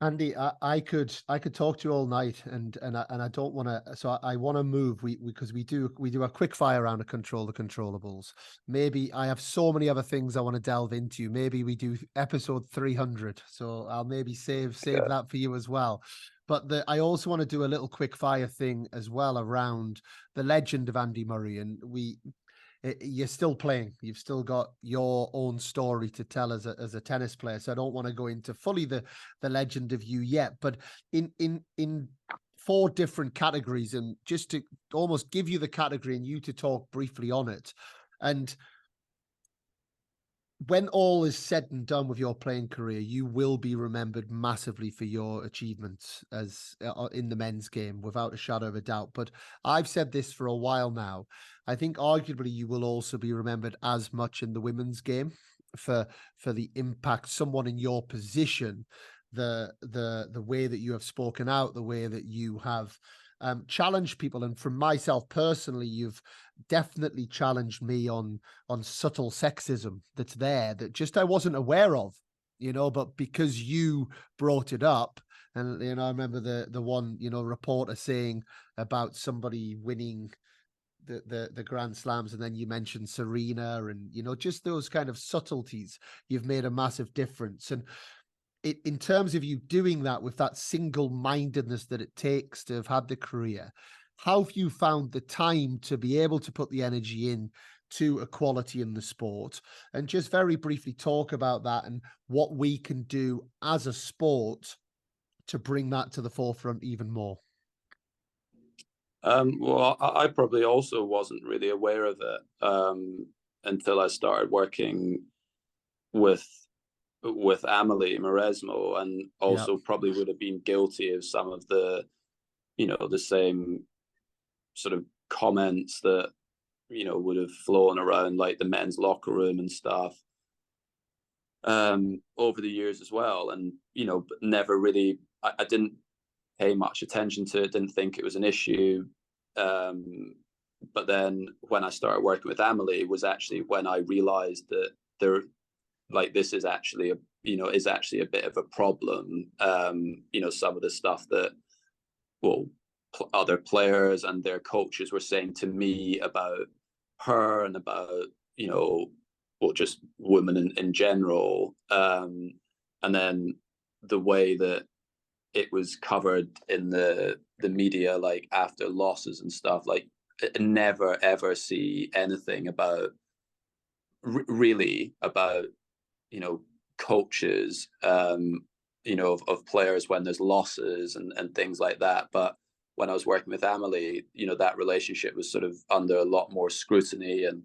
Andy, I could talk to you all night, and I don't want to. So I want to move. Because we do a quick fire round of the controllables. Maybe I have so many other things I want to delve into. Maybe we do episode 300. So I'll maybe save Okay. that for you as well. But I also want to do a little quick fire thing as well around the legend of Andy Murray, and you're still playing. You've still got your own story to tell as a tennis player. So I don't want to go into fully the legend of you yet, but in 4 different categories, and just to almost give you the category and you to talk briefly on it. And when all is said and done with your playing career, you will be remembered massively for your achievements as in the men's game, without a shadow of a doubt. But I've said this for a while now. I think arguably you will also be remembered as much in the women's game for the impact someone in your position, the way that you have spoken out, the way that you have challenged people. And from myself personally, you've definitely challenged me on subtle sexism that's there that just I wasn't aware of, but because you brought it up. And I remember the one reporter saying about somebody winning the Grand Slams, and then you mentioned Serena, and just those kind of subtleties. You've made a massive difference. And in terms of you doing that with that single-mindedness that it takes to have had the career, how have you found the time to be able to put the energy in to equality in the sport? And just very briefly talk about that and what we can do as a sport to bring that to the forefront even more. Well, I probably also wasn't really aware of it until I started working with Amelie Mauresmo, and also probably would have been guilty of some of the, the same sort of comments that, would have flown around like the men's locker room and stuff over the years as well. And, but never really, I didn't pay much attention to it, didn't think it was an issue. But then when I started working with Amelie was actually when I realized that this is actually a bit of a problem. Some of the stuff that, other players and their coaches were saying to me about her and about, just women in general. And then the way that it was covered in the media, like after losses and stuff, like never ever see anything about really about coaches of players when there's losses and things like that. But when I was working with Amelie, that relationship was sort of under a lot more scrutiny. And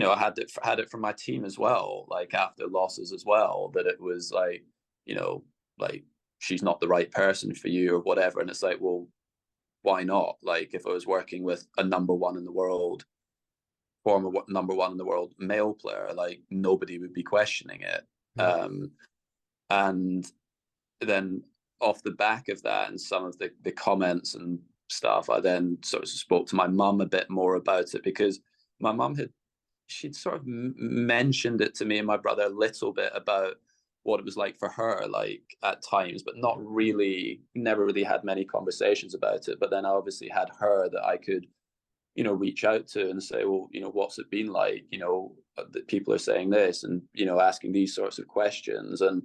I had it from my team as well, like after losses as well, that it was like, like she's not the right person for you or whatever. And it's like, well, why not? Like if I was working with a former number one in the world male player, like nobody would be questioning it. And then off the back of that and some of the comments and stuff, I then sort of spoke to my mum a bit more about it, because my mum she'd sort of mentioned it to me and my brother a little bit about what it was like for her, like at times, but never really had many conversations about it. But then I obviously had her that I could, reach out to and say, well, what's it been like, that people are saying this and, asking these sorts of questions. And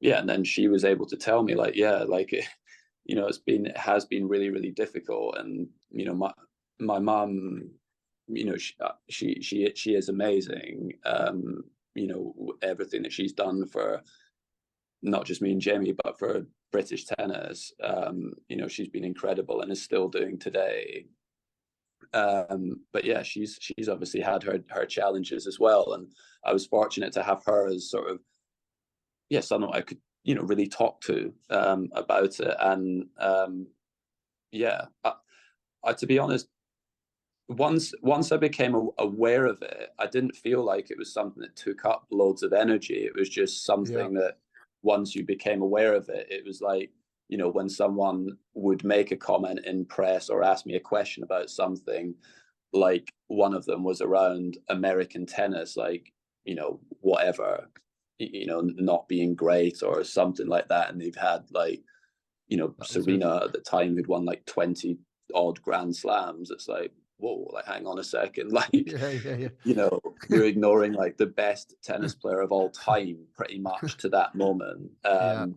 yeah, and then she was able to tell me like, yeah, like, it has been really, really difficult. And, my mum, she is amazing. Everything that she's done for not just me and Jamie, but for British tennis, she's been incredible and is still doing today. But yeah, she's obviously had her challenges as well, and I was fortunate to have her as sort of someone I could really talk to about it. And I to be honest, once I became aware of it, I didn't feel like it was something that took up loads of energy. It was just something that once you became aware of it, it was like, when someone would make a comment in press or ask me a question about something, like one of them was around American tennis, like, whatever. not being great or something like that, and they've had like, That was it. Serena at the time who'd won like 20 odd Grand Slams. It's like, whoa, like hang on a second, like, Yeah, yeah, yeah. you're ignoring like the best tennis player of all time pretty much to that moment. Yeah.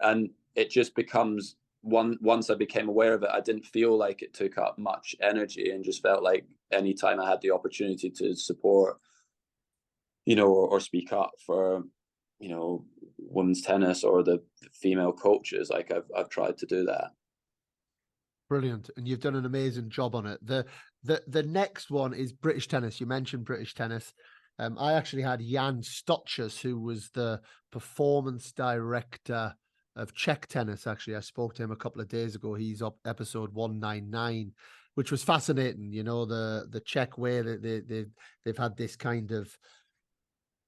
And it just becomes once I became aware of it, I didn't feel like it took up much energy, and just felt like anytime I had the opportunity to support, or speak up for, women's tennis or the female coaches, like I've tried to do that. Brilliant. And you've done an amazing job on it. The next one is British tennis. You mentioned British tennis. I actually had Jan Stochers, who was the performance director of Czech tennis. Actually, I spoke to him a couple of days ago. He's up episode 199, which was fascinating. The Czech way that they've had this kind of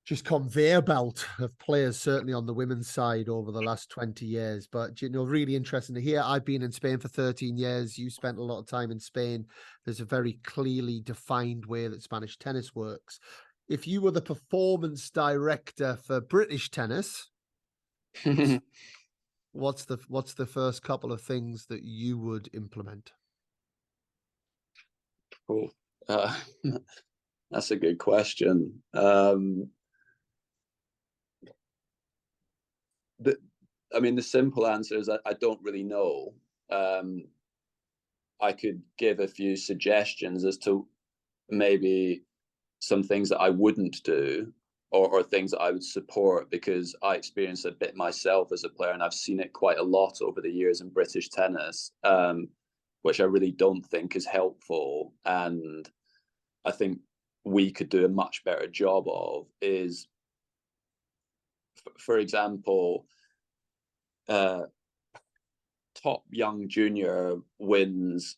just conveyor belt of players, certainly on the women's side over the last 20 years. But, really interesting to hear. I've been in Spain for 13 years. You spent a lot of time in Spain. There's a very clearly defined way that Spanish tennis works. If you were the performance director for British tennis, what's the first couple of things that you would implement? Cool. That's a good question. The simple answer is I don't really know. I could give a few suggestions as to maybe some things that I wouldn't do, or things that I would support, because I experienced a bit myself as a player, and I've seen it quite a lot over the years in British tennis, which I really don't think is helpful. And I think we could do a much better job of is, for example, top young junior wins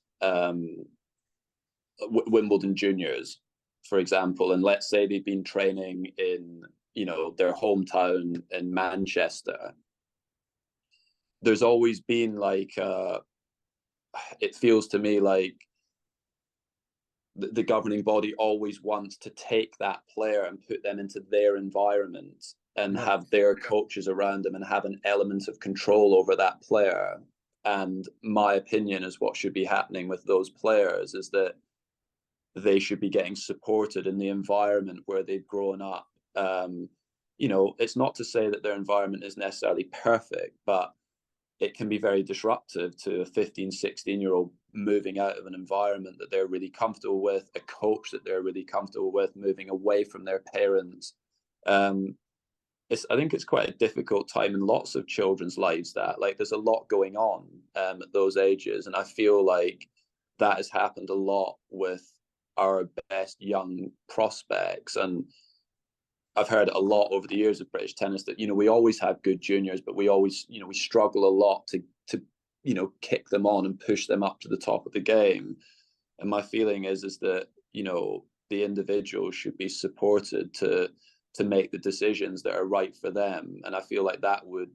Wimbledon juniors, for example, and let's say they've been training in their hometown in Manchester. There's always been like it feels to me like the governing body always wants to take that player and put them into their environment, and have their coaches around them, and have an element of control over that player. And my opinion is what should be happening with those players is that they should be getting supported in the environment where they've grown up. It's not to say that their environment is necessarily perfect, but it can be very disruptive to a 15, 16-year-old moving out of an environment that they're really comfortable with, a coach that they're really comfortable with, moving away from their parents. I think it's quite a difficult time in lots of children's lives, that like there's a lot going on at those ages. And I feel like that has happened a lot with our best young prospects. And I've heard a lot over the years of British tennis that, we always have good juniors, but we always, we struggle a lot to kick them on and push them up to the top of the game. And my feeling is that, the individual should be supported to make the decisions that are right for them. And I feel like that would,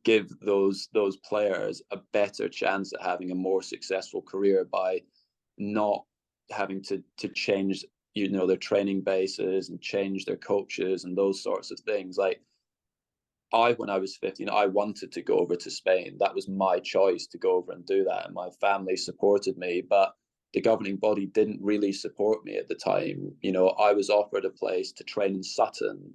give those players a better chance at having a more successful career, by not having to change their training bases and change their coaches and those sorts of things. Like when I was 15, I wanted to go over to Spain. That was my choice to go over and do that, and my family supported me, but the governing body didn't really support me at the time. I was offered a place to train in Sutton,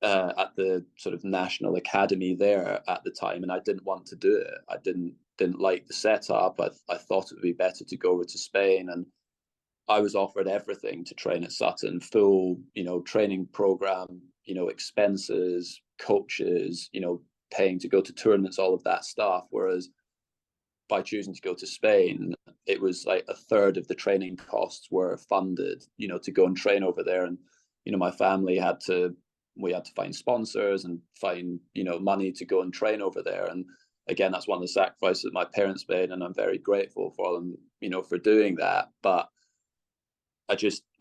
at the sort of national academy there at the time, and I didn't want to do it. I didn't like the setup. I thought it would be better to go over to Spain, and I was offered everything to train at Sutton, full, training program, expenses, coaches, paying to go to tournaments, all of that stuff. Whereas by choosing to go to Spain, it was like a third of the training costs were funded, to go and train over there. And, my family we had to find sponsors and find, money to go and train over there. And again, that's one of the sacrifices that my parents made, and I'm very grateful for them, for doing that. But I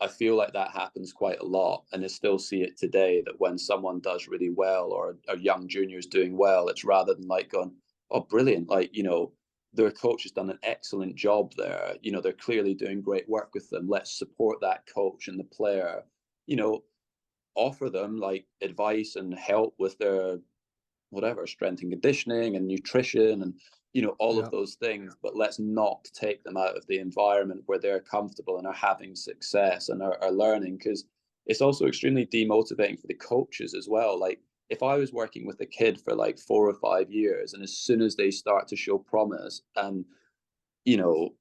feel like that happens quite a lot, and I still see it today, that when someone does really well, or a young junior's doing well, it's rather than like going, oh, brilliant, like, their coach has done an excellent job there. They're clearly doing great work with them. Let's support that coach and the player, you know, offer them like advice and help with their whatever strength and conditioning and nutrition and all Yeah. of those things, but let's not take them out of the environment where they're comfortable and are having success and are learning, because it's also extremely demotivating for the coaches as well. Like if I was working with a kid for like 4 or 5 years, and as soon as they start to show promise and you know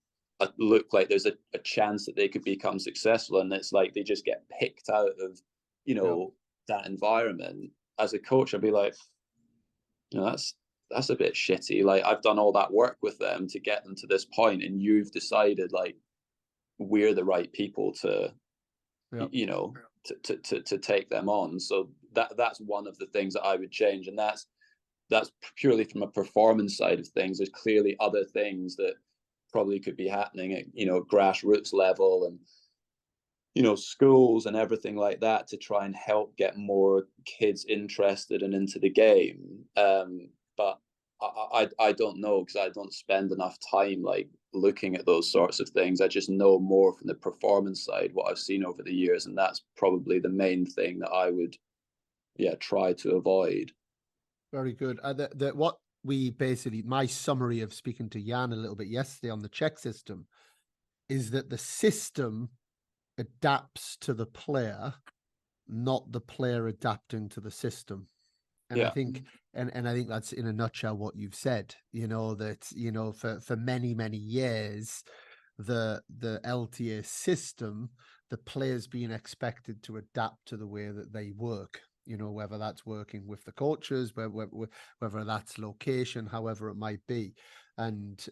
look like there's a chance that they could become successful, and it's like they just get picked out of Yeah. that environment, as a coach I'd be like, that's a bit shitty. Like I've done all that work with them to get them to this point, and you've decided like we're the right people to, Yeah. to take them on. So that's one of the things that I would change, and that's purely from a performance side of things. There's clearly other things that probably could be happening at grassroots level and schools and everything like that to try and help get more kids interested and into the game. But I don't know, because I don't spend enough time like looking at those sorts of things. I just know more from the performance side, what I've seen over the years, and that's probably the main thing that I would try to avoid. Very good. What we basically, my summary of speaking to Jan a little bit yesterday on the check system is that the system adapts to the player, not the player adapting to the system. And I think, and I think that's in a nutshell what you've said. That for many years, the LTA system, the players being expected to adapt to the way that they work. Whether that's working with the coaches, whether that's location, however it might be, and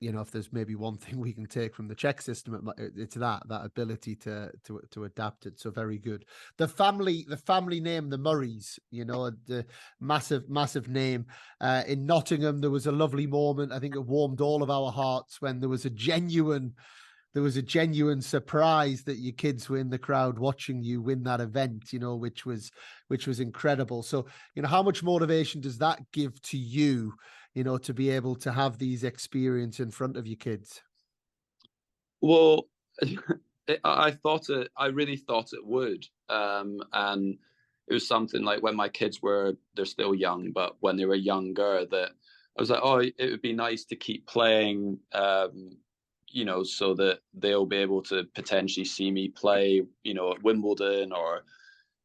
if there's maybe one thing we can take from the Czech system, it's that ability to adapt it. So very good. The family name, the Murrays, the massive name. In Nottingham, there was a lovely moment. I think it warmed all of our hearts when there was a genuine surprise that your kids were in the crowd watching you win that event, which was incredible. So, how much motivation does that give to you, to be able to have these experience in front of your kids? Well, I really thought it would. And it was something like when my kids they're still young, but when they were younger, that I was like, oh, it would be nice to keep playing, so that they'll be able to potentially see me play, at Wimbledon, or,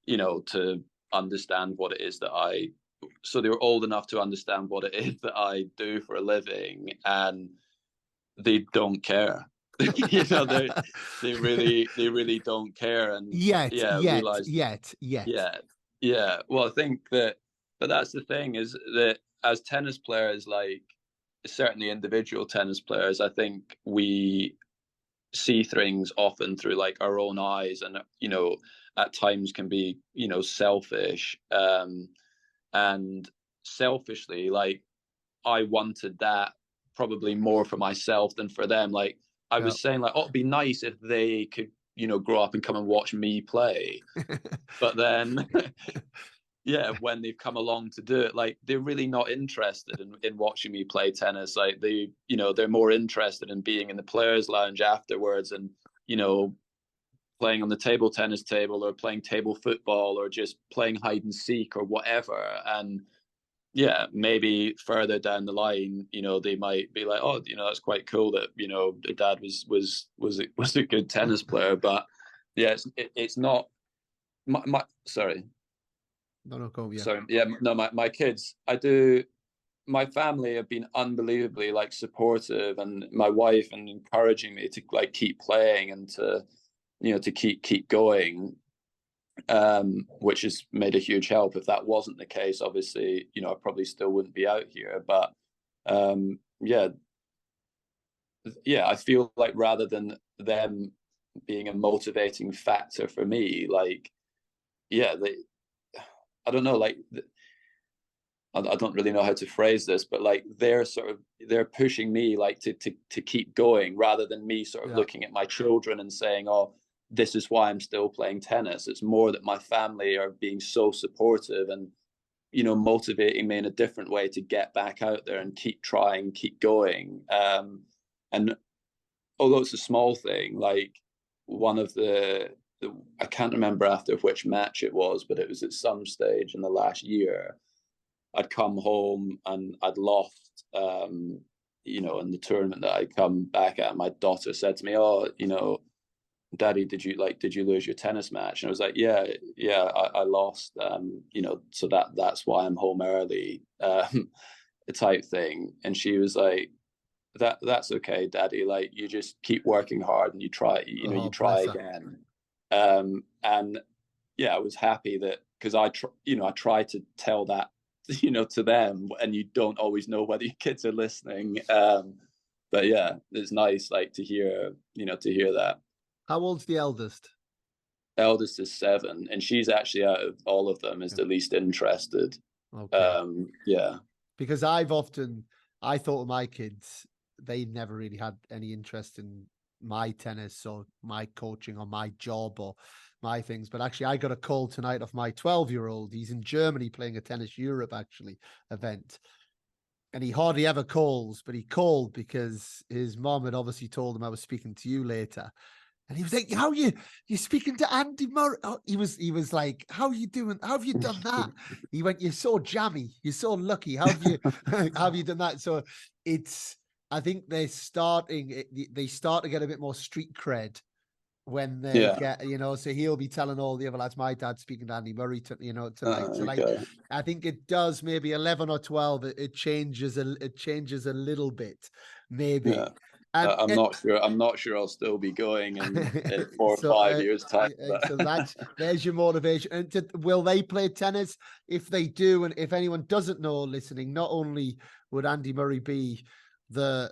to understand what it is so they were old enough to understand what it is that I do for a living, and they don't care. They really don't care. And yet. Well, I think but that's the thing, is that as tennis players, like certainly individual tennis players, I think we see things often through like our own eyes, and at times can be selfish, and selfishly, like I wanted that probably more for myself than for them. Like I was saying, like, oh, it'd be nice if they could grow up and come and watch me play. But then when they've come along to do it, like they're really not interested in watching me play tennis. Like they're more interested in being in the players lounge afterwards, and playing on the table tennis table, or playing table football, or just playing hide and seek, or whatever. And maybe further down the line, they might be like, oh, that's quite cool that their dad was a good tennis player. But it's not my sorry. No, go. Yeah. Sorry. No, my kids, my family have been unbelievably like supportive, and my wife, and encouraging me to like keep playing, and to to keep going, which has made a huge help. If that wasn't the case, obviously, I probably still wouldn't be out here. But I feel like rather than them being a motivating factor for me, like I don't know, like I don't really know how to phrase this, but like they're pushing me like to keep going, rather than me sort of looking at my children and saying, oh, this is why I'm still playing tennis. It's more that my family are being so supportive and motivating me in a different way to get back out there and keep trying, keep going. And although it's a small thing, like one of the I can't remember after which match it was, but it was at some stage in the last year. I'd come home and I'd lost, you know, in the tournament that I'd come back at. My daughter said to me, "Oh, you know, Daddy, did you lose your tennis match?" And I was like, "Yeah, I lost. You know, so that's why I'm home early." Type thing. And she was like, that's okay, Daddy. Like, you just keep working hard and you try, you know, Oh, you try bless her. again. And yeah, I was happy that, because you know, I try to tell that, you know, to them, and you don't always know whether your kids are listening. But yeah, it's nice, like, to hear, you know, to hear that. How old's the eldest? Eldest is 7, and she's actually, out of all of them, is Yeah. the least interested. Okay. Yeah. Because I thought of my kids, they never really had any interest in my tennis or my coaching or my job or my things. But actually, I got a call tonight of my 12-year-old. He's in Germany playing a Tennis Europe actually event. And he hardly ever calls, but he called because his mom had obviously told him I was speaking to you later. And he was like, "How you speaking to Andy Murray?" Oh, he was like, "How are you doing? How have you done that?" He went, "You're so jammy. You're so lucky. How have you how have you done that?" So it's, I think they start to get a bit more street cred when they Yeah. get, you know, so he'll be telling all the other lads, my dad's speaking to Andy Murray, you know, tonight. So like, Okay. I think it does, maybe 11 or 12, it changes a little bit, maybe. Yeah. And I'm not sure. I'm not sure I'll still be going in four or so, 5 years' time. so But there's your motivation. And will they play tennis? If they do, and if anyone doesn't know listening, not only would Andy Murray be the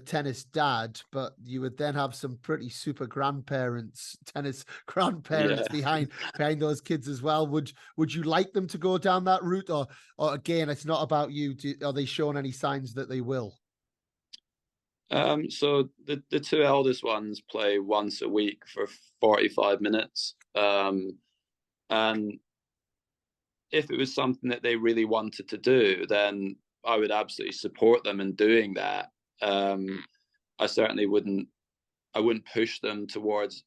tennis dad, but you would then have some pretty super grandparents, tennis grandparents yeah. behind those kids as well. Would you like them to go down that route, or again, it's not about you? Are they showing any signs that they will? So the two eldest ones play once a week for 45 minutes. And if it was something that they really wanted to do, then I would absolutely support them in doing that. I certainly wouldn't. I wouldn't push them towards.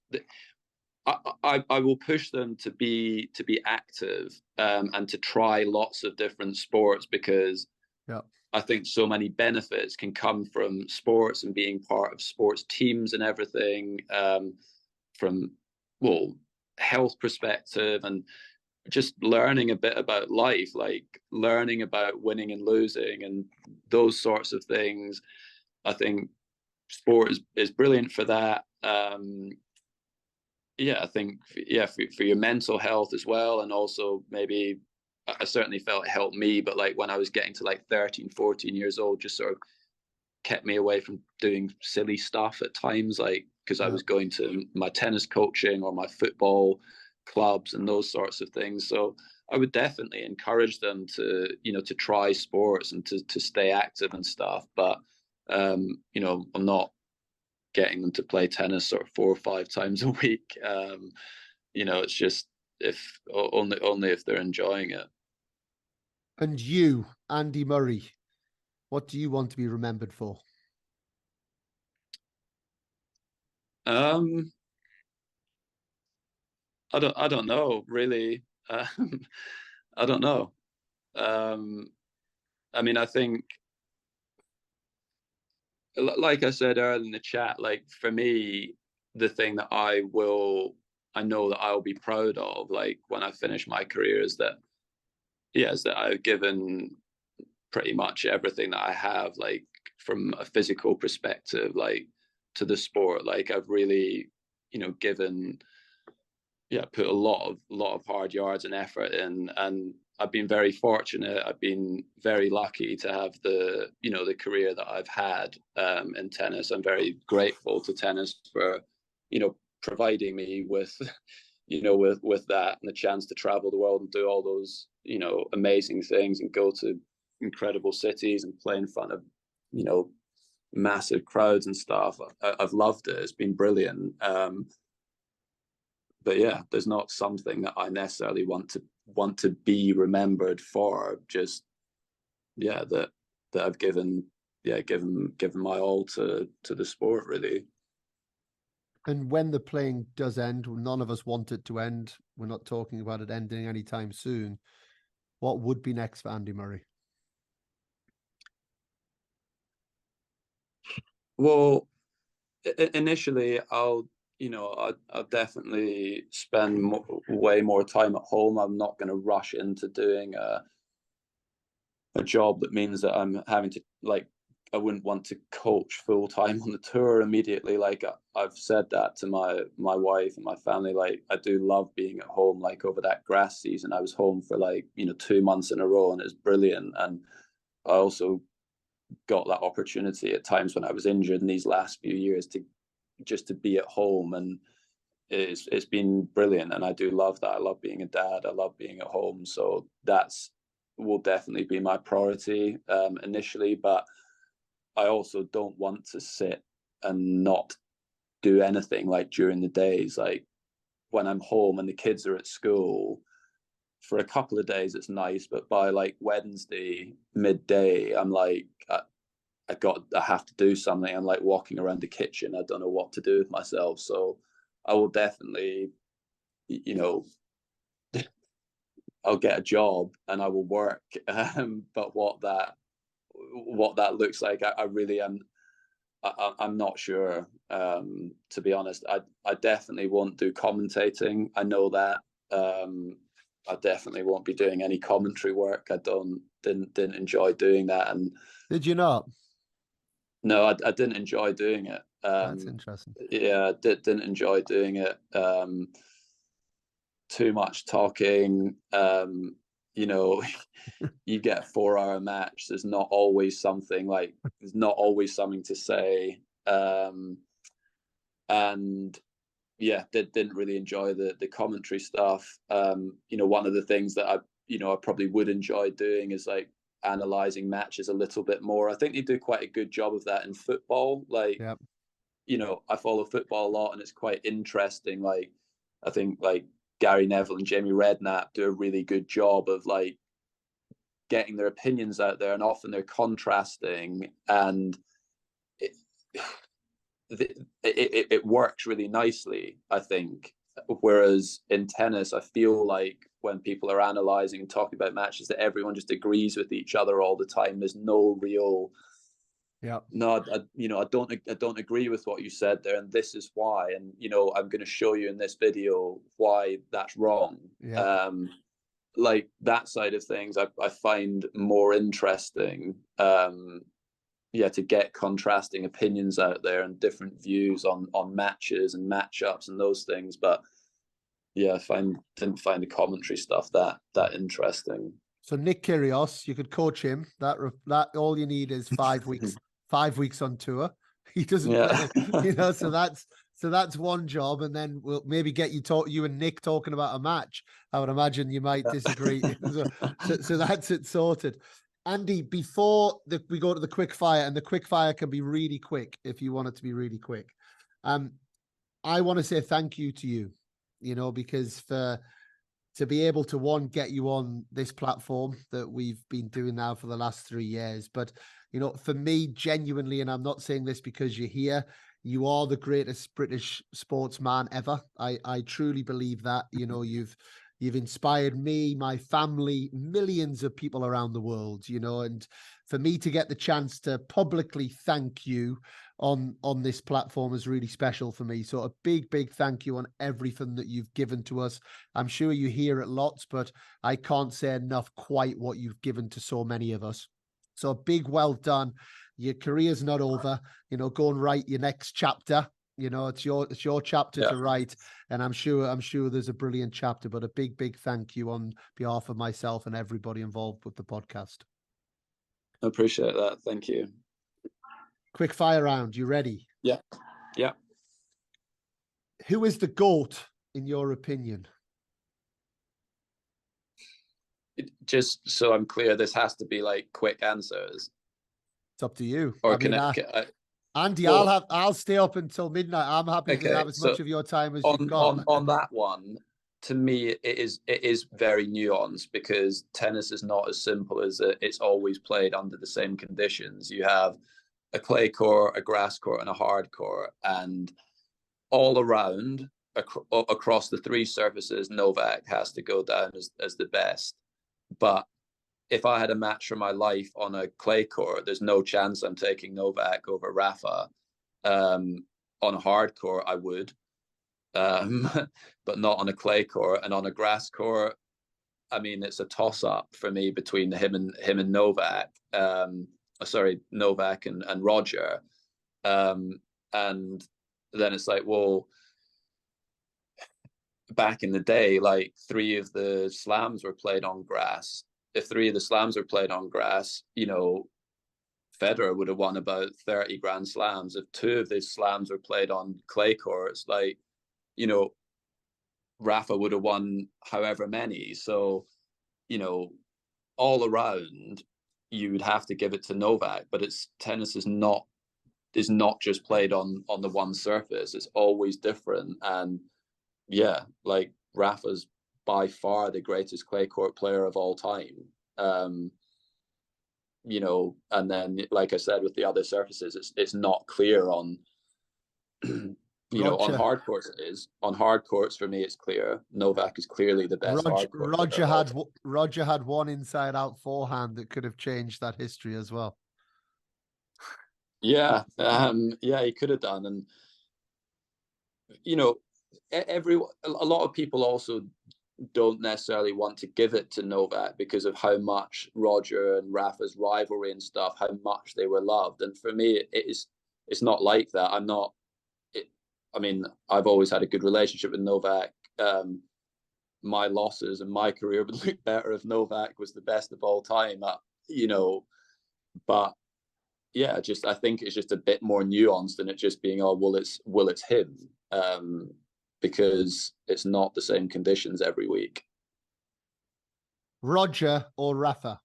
I will push them to be active, and to try lots of different sports, because Yeah. I think so many benefits can come from sports and being part of sports teams and everything, from, well, health perspective, and just learning a bit about life, like learning about winning and losing and those sorts of things. I think sport is brilliant for that. Yeah, I think, yeah, for your mental health as well. And also, maybe, I certainly felt it helped me, but like when I was getting to like 13, 14 years old, just sort of kept me away from doing silly stuff at times, like, because I Yeah. was going to my tennis coaching or my football clubs and those sorts of things. So I would definitely encourage them to, you know, to try sports and to stay active and stuff. But you know, I'm not getting them to play tennis sort of 4 or 5 times a week. You know, it's just, if only if they're enjoying it. And you, Andy Murray, what do you want to be remembered for? Um, I don't know really. I don't know. Um, I mean, I think, like I said earlier in the chat, like, for me, the thing that I know that I'll be proud of, like, when I finish my career, is that, yeah, is that I've given pretty much everything that I have, like, from a physical perspective, like, to the sport. Like, I've really, you know, given, yeah, put a lot of hard yards and effort in, and I've been very fortunate. I've been very lucky to have the, you know, the career that I've had, in tennis. I'm very grateful to tennis for, you know, providing me with, you know, with that, and the chance to travel the world and do all those, you know, amazing things, and go to incredible cities and play in front of, you know, massive crowds and stuff. I've loved it. It's been brilliant. But yeah, there's not something that I necessarily want to be remembered for. Just, yeah, that I've given, yeah, given my all to the sport, really. And when the playing does end, none of us want it to end. We're not talking about it ending anytime soon. What would be next for Andy Murray? Well, initially, I'll definitely spend way more time at home. I'm not going to rush into doing a job that means that I'm having to, like, I wouldn't want to coach full time on the tour immediately. Like, I've said that to my wife and my family. Like, I do love being at home. Like, over that grass season, I was home for 2 months in a row, and it was brilliant. And I also got that opportunity at times when I was injured in these last few years to be at home, and it's been brilliant. And I do love that. I love being a dad. I love being at home. So that's will definitely be my priority initially, but I also don't want to sit and not do anything, like, during the days. Like, when I'm home and the kids are at school, for a couple of days it's nice, but by like Wednesday midday, I'm like, I have to do something. I'm like walking around the kitchen. I don't know what to do with myself. So I will definitely, I'll get a job and I will work. But what that looks like, I really am. I'm not sure. To be honest, I definitely won't do commentating. I know that. I definitely won't be doing any commentary work. I didn't enjoy doing that. And Did you not? no, I didn't enjoy doing it. That's interesting. Yeah, didn't enjoy doing it. Too much talking. You get a 4-hour match. There's not always something to say. And yeah, didn't really enjoy the commentary stuff. One of the things that I probably would enjoy doing is like analyzing matches a little bit more. I think they do quite a good job of that in football. Like, Yep. I follow football a lot, and it's quite interesting. Like, I think like Gary Neville and Jamie Redknapp do a really good job of like getting their opinions out there, and often they're contrasting, and it works really nicely, I think. Whereas in tennis, I feel like when people are analyzing and talking about matches, that everyone just agrees with each other all the time. There's no real, Yeah. no, I don't agree with what you said there, and this is why, and I'm going to show you in this video why that's wrong. Yeah. Like, that side of things, I find more interesting. To get contrasting opinions out there and different views on matches and matchups and those things. But yeah, didn't find the commentary stuff that interesting. So Nick Kyrgios, you could coach him. That all you need is 5 weeks. 5 weeks on tour. He doesn't play, So that's one job, and then we'll maybe get you and Nick talking about a match. I would imagine you might disagree. so that's it sorted. Andy, before we go to the quick fire, and the quick fire can be really quick if you want it to be really quick. I want to say thank you to you, because to be able to get you on this platform that we've been doing now for the last 3 years. But, for me, genuinely, and I'm not saying this because you're here, you are the greatest British sportsman ever. I truly believe that. You've inspired me, my family, millions of people around the world, and for me to get the chance to publicly thank you on this platform is really special for me. So a big thank you on everything that you've given to us. I'm sure you hear it lots, but I can't say enough quite what you've given to so many of us. So a big well done. Your career's not over. Go and write your next chapter. It's your chapter to write, and I'm sure there's a brilliant chapter. But a big thank you on behalf of myself and everybody involved with the podcast. I appreciate that. Thank you. Quick fire round. You ready? Yeah. Who is the GOAT in your opinion? Just so I'm clear, this has to be like quick answers. It's up to you. Or Andy, I'll stay up until midnight. I'm happy to have as much of your time as you've got. On that one, to me, it is very nuanced, because tennis is not as simple as it's always played under the same conditions. You have a clay court, a grass court, and a hard court, and all around across the three surfaces, Novak has to go down as the best. But if I had a match for my life on a clay court, there's no chance I'm taking Novak over Rafa. On a hard court, I would, but not on a clay court. And on a grass court, I mean, it's a toss-up for me between him and Novak. Sorry, Novak and Roger. And then it's like, well, back in the day, like 3 of the slams were played on grass. If 3 of the slams were played on grass, you know, Federer would have won about 30 Grand Slams. If 2 of these slams were played on clay courts, like, you know, Rafa would have won however many. So, you know, all around, you would have to give it to Novak. But tennis is not just played on the one surface. It's always different. And yeah, like Rafa's by far the greatest clay court player of all time. You know, and then, like I said, with the other surfaces, it's not clear on, you know, on hard courts it is. On hard courts, for me, it's clear. Novak is clearly the best hard court player. Roger had one inside-out forehand that could have changed that history as well. Yeah, yeah, he could have done. And, you know, a lot of people also don't necessarily want to give it to Novak because of how much Roger and Rafa's rivalry and stuff, how much they were loved. And for me, it's not like that. I mean, I've always had a good relationship with Novak. My losses and my career would look better if Novak was the best of all time, you know, but yeah, I think it's just a bit more nuanced than it just being, oh, well, it's him. Because it's not the same conditions every week. Roger or Rafa?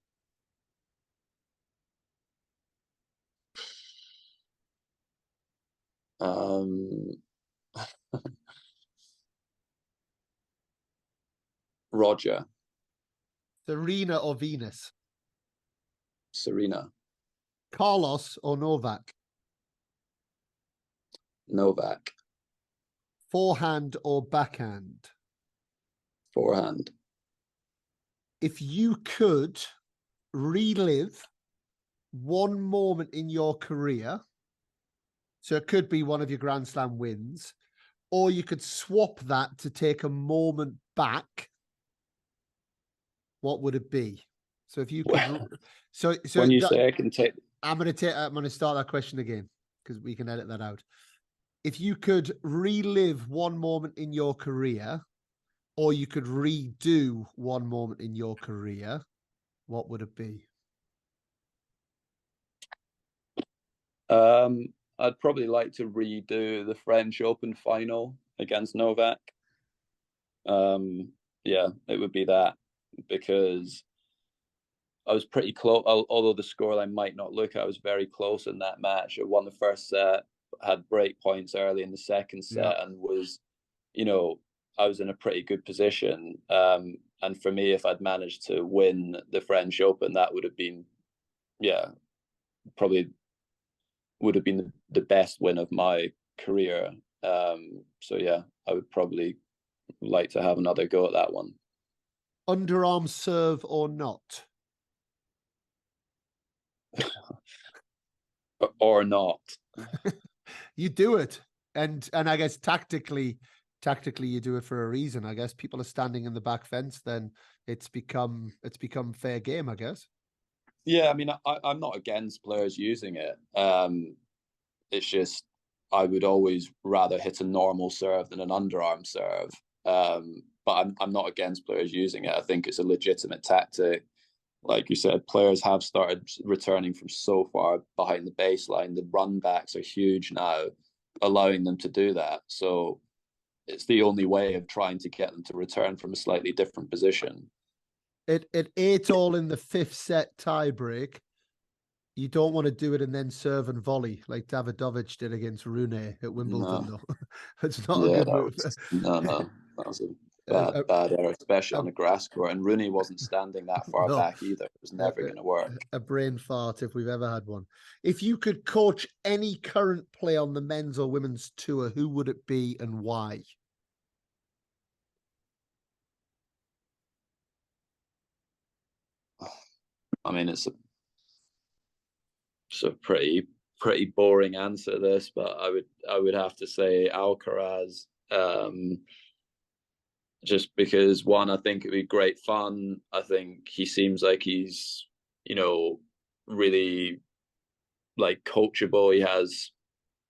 Roger. Serena or Venus? Serena. Carlos or Novak? Novak. Forehand or backhand? Forehand. If you could relive one moment in your career, so it could be one of your Grand Slam wins, or you could swap that to take a moment back, what would it be? So if you could, so when you say I can take, I'm going to start that question again because we can edit that out. If you could relive one moment in your career, or you could redo one moment in your career, what would it be? I'd probably like to redo the French Open final against Novak. Yeah, it would be that, because I was pretty close. Although the scoreline might not look, I was very close in that match. I won the first set, had break points early in the second set, and was, you know, I was in a pretty good position. And for me, if I'd managed to win the French Open, that would have been, yeah, probably would have been the best win of my career. So yeah, I would probably like to have another go at that one. Underarm serve or not? Or not. You do it. And I guess tactically you do it for a reason. I guess people are standing in the back fence, then it's become fair game, I guess. Yeah, I mean, I'm not against players using it. It's just I would always rather hit a normal serve than an underarm serve. But I'm not against players using it. I think it's a legitimate tactic. Like you said, players have started returning from so far behind the baseline. The run backs are huge now, allowing them to do that. So it's the only way of trying to get them to return from a slightly different position. It 8-all in the 5th set tiebreak. You don't want to do it and then serve and volley like Davidovich did against Rune at Wimbledon, though. It's not a good move. No. That was bad error, especially on the grass court. And Rooney wasn't standing that far No. back either. It was never going to work. A brain fart if we've ever had one. If you could coach any current player on the men's or women's tour, who would it be and why? I mean, it's a pretty boring answer to this, but I would have to say Alcaraz, just because, one, I think it'd be great fun. I think he seems like he's, really like coachable. He has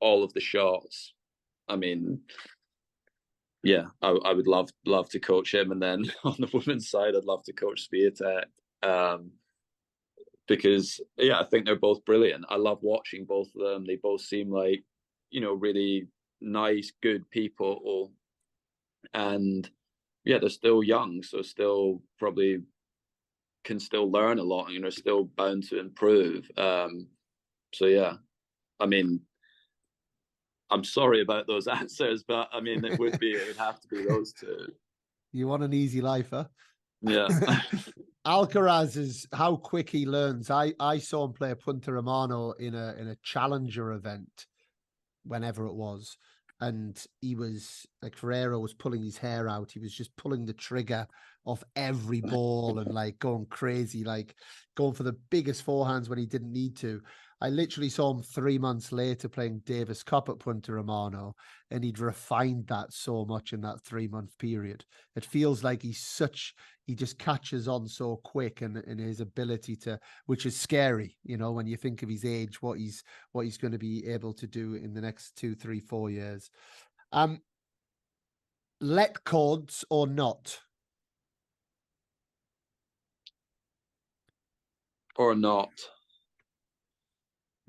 all of the shots. I mean, yeah, I would love to coach him. And then on the women's side, I'd love to coach Swiatek. Because I think they're both brilliant. I love watching both of them. They both seem like, really nice, good people. And they're still young, so still probably can still learn a lot and are still bound to improve. So yeah, I mean, I'm sorry about those answers, but I mean, it would have to be those two. You want an easy life, huh? Yeah. Alcaraz is how quick he learns. I saw him play Punta Romano in a challenger event, whenever it was, and he was like, Ferrero was pulling his hair out. He was just pulling the trigger off every ball and like going crazy, like going for the biggest forehands when he didn't need to. I literally saw him 3 months later playing Davis Cup at Punta Romano, and he'd refined that so much in that 3-month period. It feels like he just catches on so quick, and his ability to, which is scary, when you think of his age, what he's going to be able to do in the next 2, 3, 4 years. Let codes or not? Or not.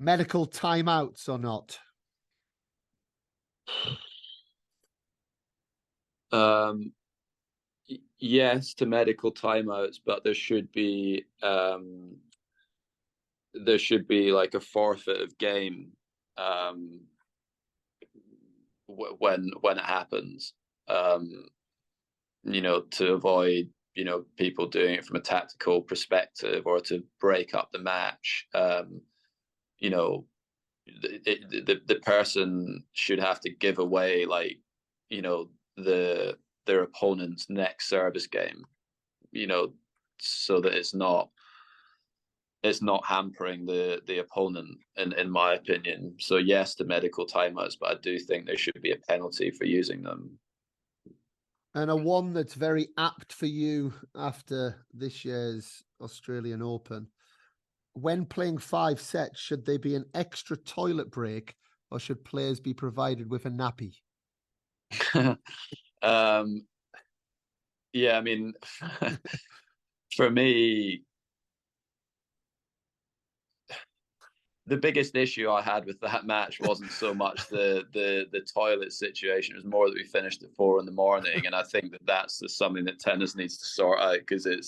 Medical timeouts or not? Yes to medical timeouts, but there should be like a forfeit of game when it happens, to avoid people doing it from a tactical perspective or to break up the match. The person should have to give away, like, their opponent's next service game, so that it's not hampering the opponent, in my opinion. So yes to medical timeouts, but I do think there should be a penalty for using them. And a one that's very apt for you after this year's Australian Open. When playing 5 sets, should there be an extra toilet break, or should players be provided with a nappy? Yeah, I mean, for me, the biggest issue I had with that match wasn't so much the toilet situation. It was more that we finished at 4 a.m, and I think that's just something that tennis needs to sort out, because it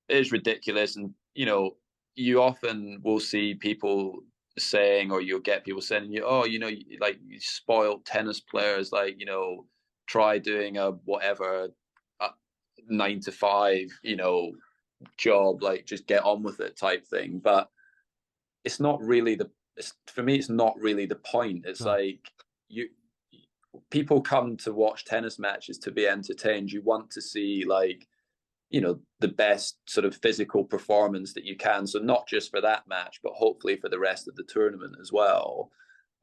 is ridiculous. And you often will see people saying, or you'll get people saying, like, you spoiled tennis players, like, try doing a whatever 9 to 5 job, like, just get on with it type thing. But it's not really for me, it's not really the point. It's like, people come to watch tennis matches to be entertained. You want to see, like, the best sort of physical performance that you can. So not just for that match, but hopefully for the rest of the tournament as well.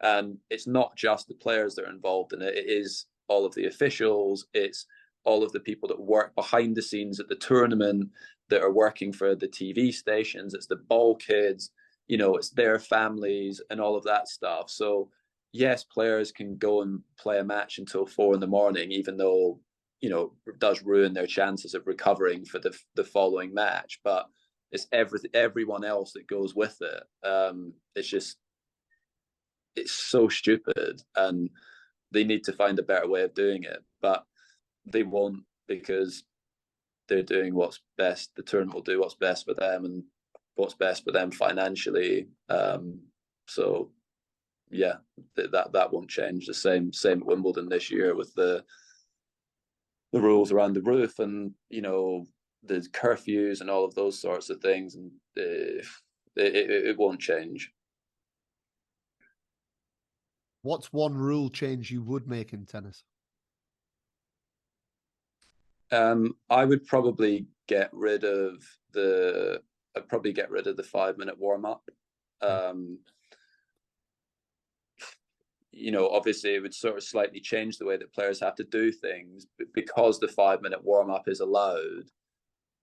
And it's not just the players that are involved in it. It is all of the officials. It's all of the people that work behind the scenes at the tournament, that are working for the TV stations. It's the ball kids, it's their families and all of that stuff. So yes, players can go and play a match until 4 a.m, even though, it does ruin their chances of recovering for the following match. But it's everyone else that goes with it. It's so stupid, and they need to find a better way of doing it. But they won't, because they're doing what's best. The tournament will do what's best for them and what's best for them financially. So yeah, that won't change. The same at Wimbledon this year with the the rules around the roof, and the curfews and all of those sorts of things, and it won't change. What's one rule change you would make in tennis? I would probably get rid of I'd probably get rid of the 5-minute warm up. Obviously it would sort of slightly change the way that players have to do things, but because the 5-minute warm up is allowed,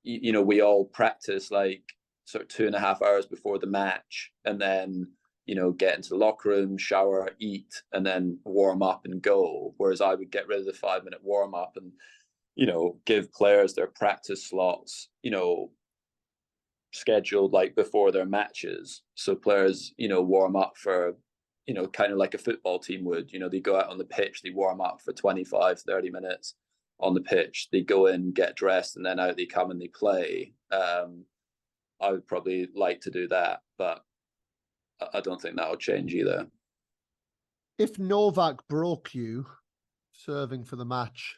we all practice like sort of 2.5 hours before the match, and then get into the locker room, shower, eat, and then warm up and go. Whereas I would get rid of the 5-minute warm up and give players their practice slots, scheduled like before their matches. So players, warm up for, kind of like a football team would. They go out on the pitch, they warm up for 25, 30 minutes on the pitch, they go in, get dressed, and then out they come and they play. I would probably like to do that, but I don't think that'll change either. If Novak broke you serving for the match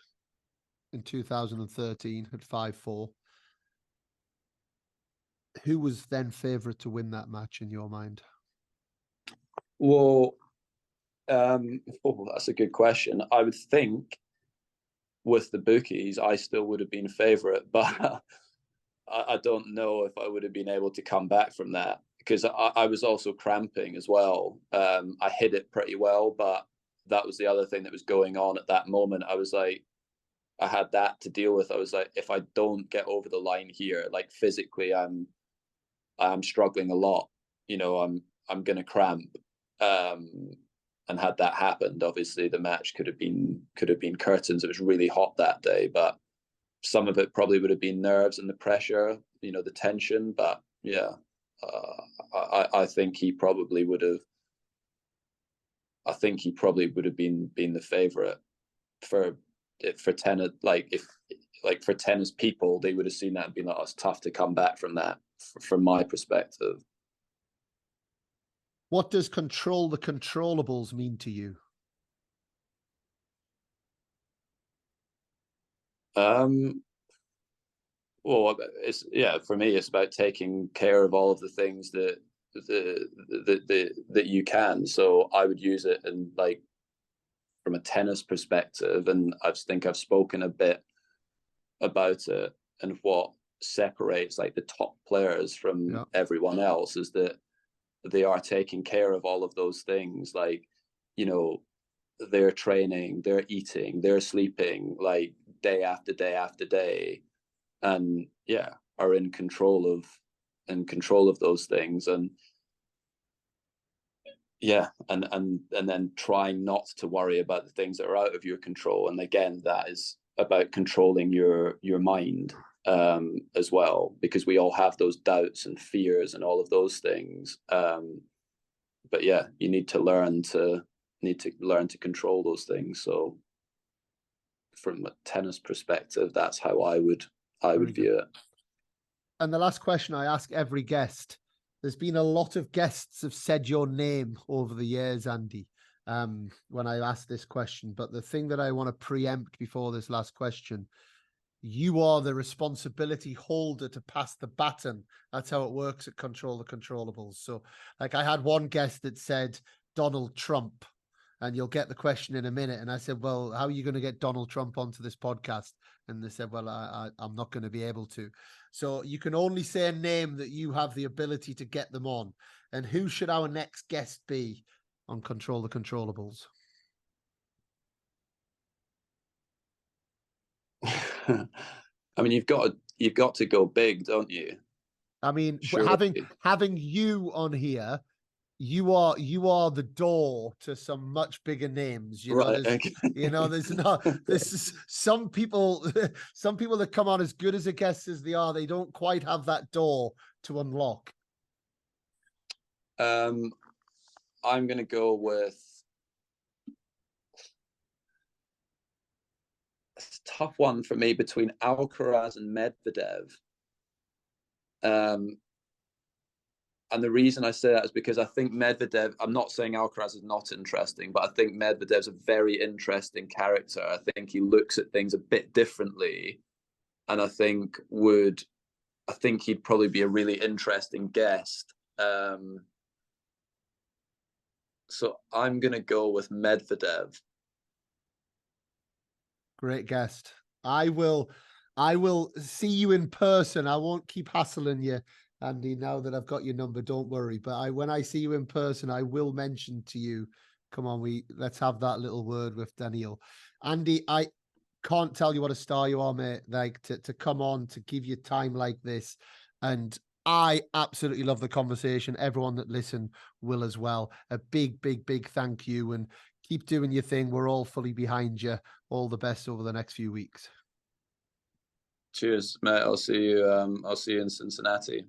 in 2013 at 5-4, who was then favourite to win that match in your mind? Well, that's a good question. I would think with the bookies, I still would have been favourite, but I don't know if I would have been able to come back from that, because I was also cramping as well. I hit it pretty well, but that was the other thing that was going on at that moment. I was like, I had that to deal with. I was like, if I don't get over the line here, like physically, I'm struggling a lot. I'm gonna cramp. And had that happened, obviously the match could have been curtains. It was really hot that day, but some of it probably would have been nerves and the pressure, the tension. But yeah, I think he probably would have. I think he probably would have been the favorite for tennis. For tennis people, they would have seen that and been like, oh, it's tough to come back from that. From my perspective. What does control the controllables mean to you? Well, for me, it's about taking care of all of the things that that you can. So I would use it in like from a tennis perspective, and I think I've spoken a bit about it, and what separates like the top players from everyone else is that they are taking care of all of those things, like they're training, they're eating, they're sleeping, like day after day after day, and are in control of those things. And and then trying not to worry about the things that are out of your control. And again, that is about controlling your mind as well, because we all have those doubts and fears and all of those things. But you need to learn to control those things. So from a tennis perspective, that's how I would view it. And the last question I ask every guest, there's been a lot of guests have said your name over the years, Andy, when I asked this question. But the thing that I want to preempt before this last question, you are the responsibility holder to pass the baton. That's how it works at Control the Controllables. So like I had one guest that said Donald Trump, and you'll get the question in a minute. And I said, well, how are you going to get Donald Trump onto this podcast? And they said, well, I'm not going to be able to. So you can only say a name that you have the ability to get them on. And who should our next guest be on Control the Controllables? I mean, you've got to go big, don't you? I mean, Surely. having you on here, you are the door to some much bigger names. There's not. This is some people that come on as good as a guest as they are, they don't quite have that door to unlock. I'm gonna go with. It's a tough one for me between Alcaraz and Medvedev. And the reason I say that is because I think Medvedev, I'm not saying Alcaraz is not interesting, but I think Medvedev's a very interesting character. I think he looks at things a bit differently. And I think he'd probably be a really interesting guest. So I'm going to go with Medvedev. Great guest. I will see you in person. I won't keep hassling you, Andy, now that I've got your number. Don't worry. But when I see you in person, I will mention to you, come on, let's have that little word with Daniil. Andy, I can't tell you what a star you are, mate. Like to come on, to give you time like this. And I absolutely love the conversation. Everyone that listened will as well. A big, big, big thank you, and keep doing your thing. We're all fully behind you. All the best over the next few weeks. Cheers, mate. I'll see you in Cincinnati.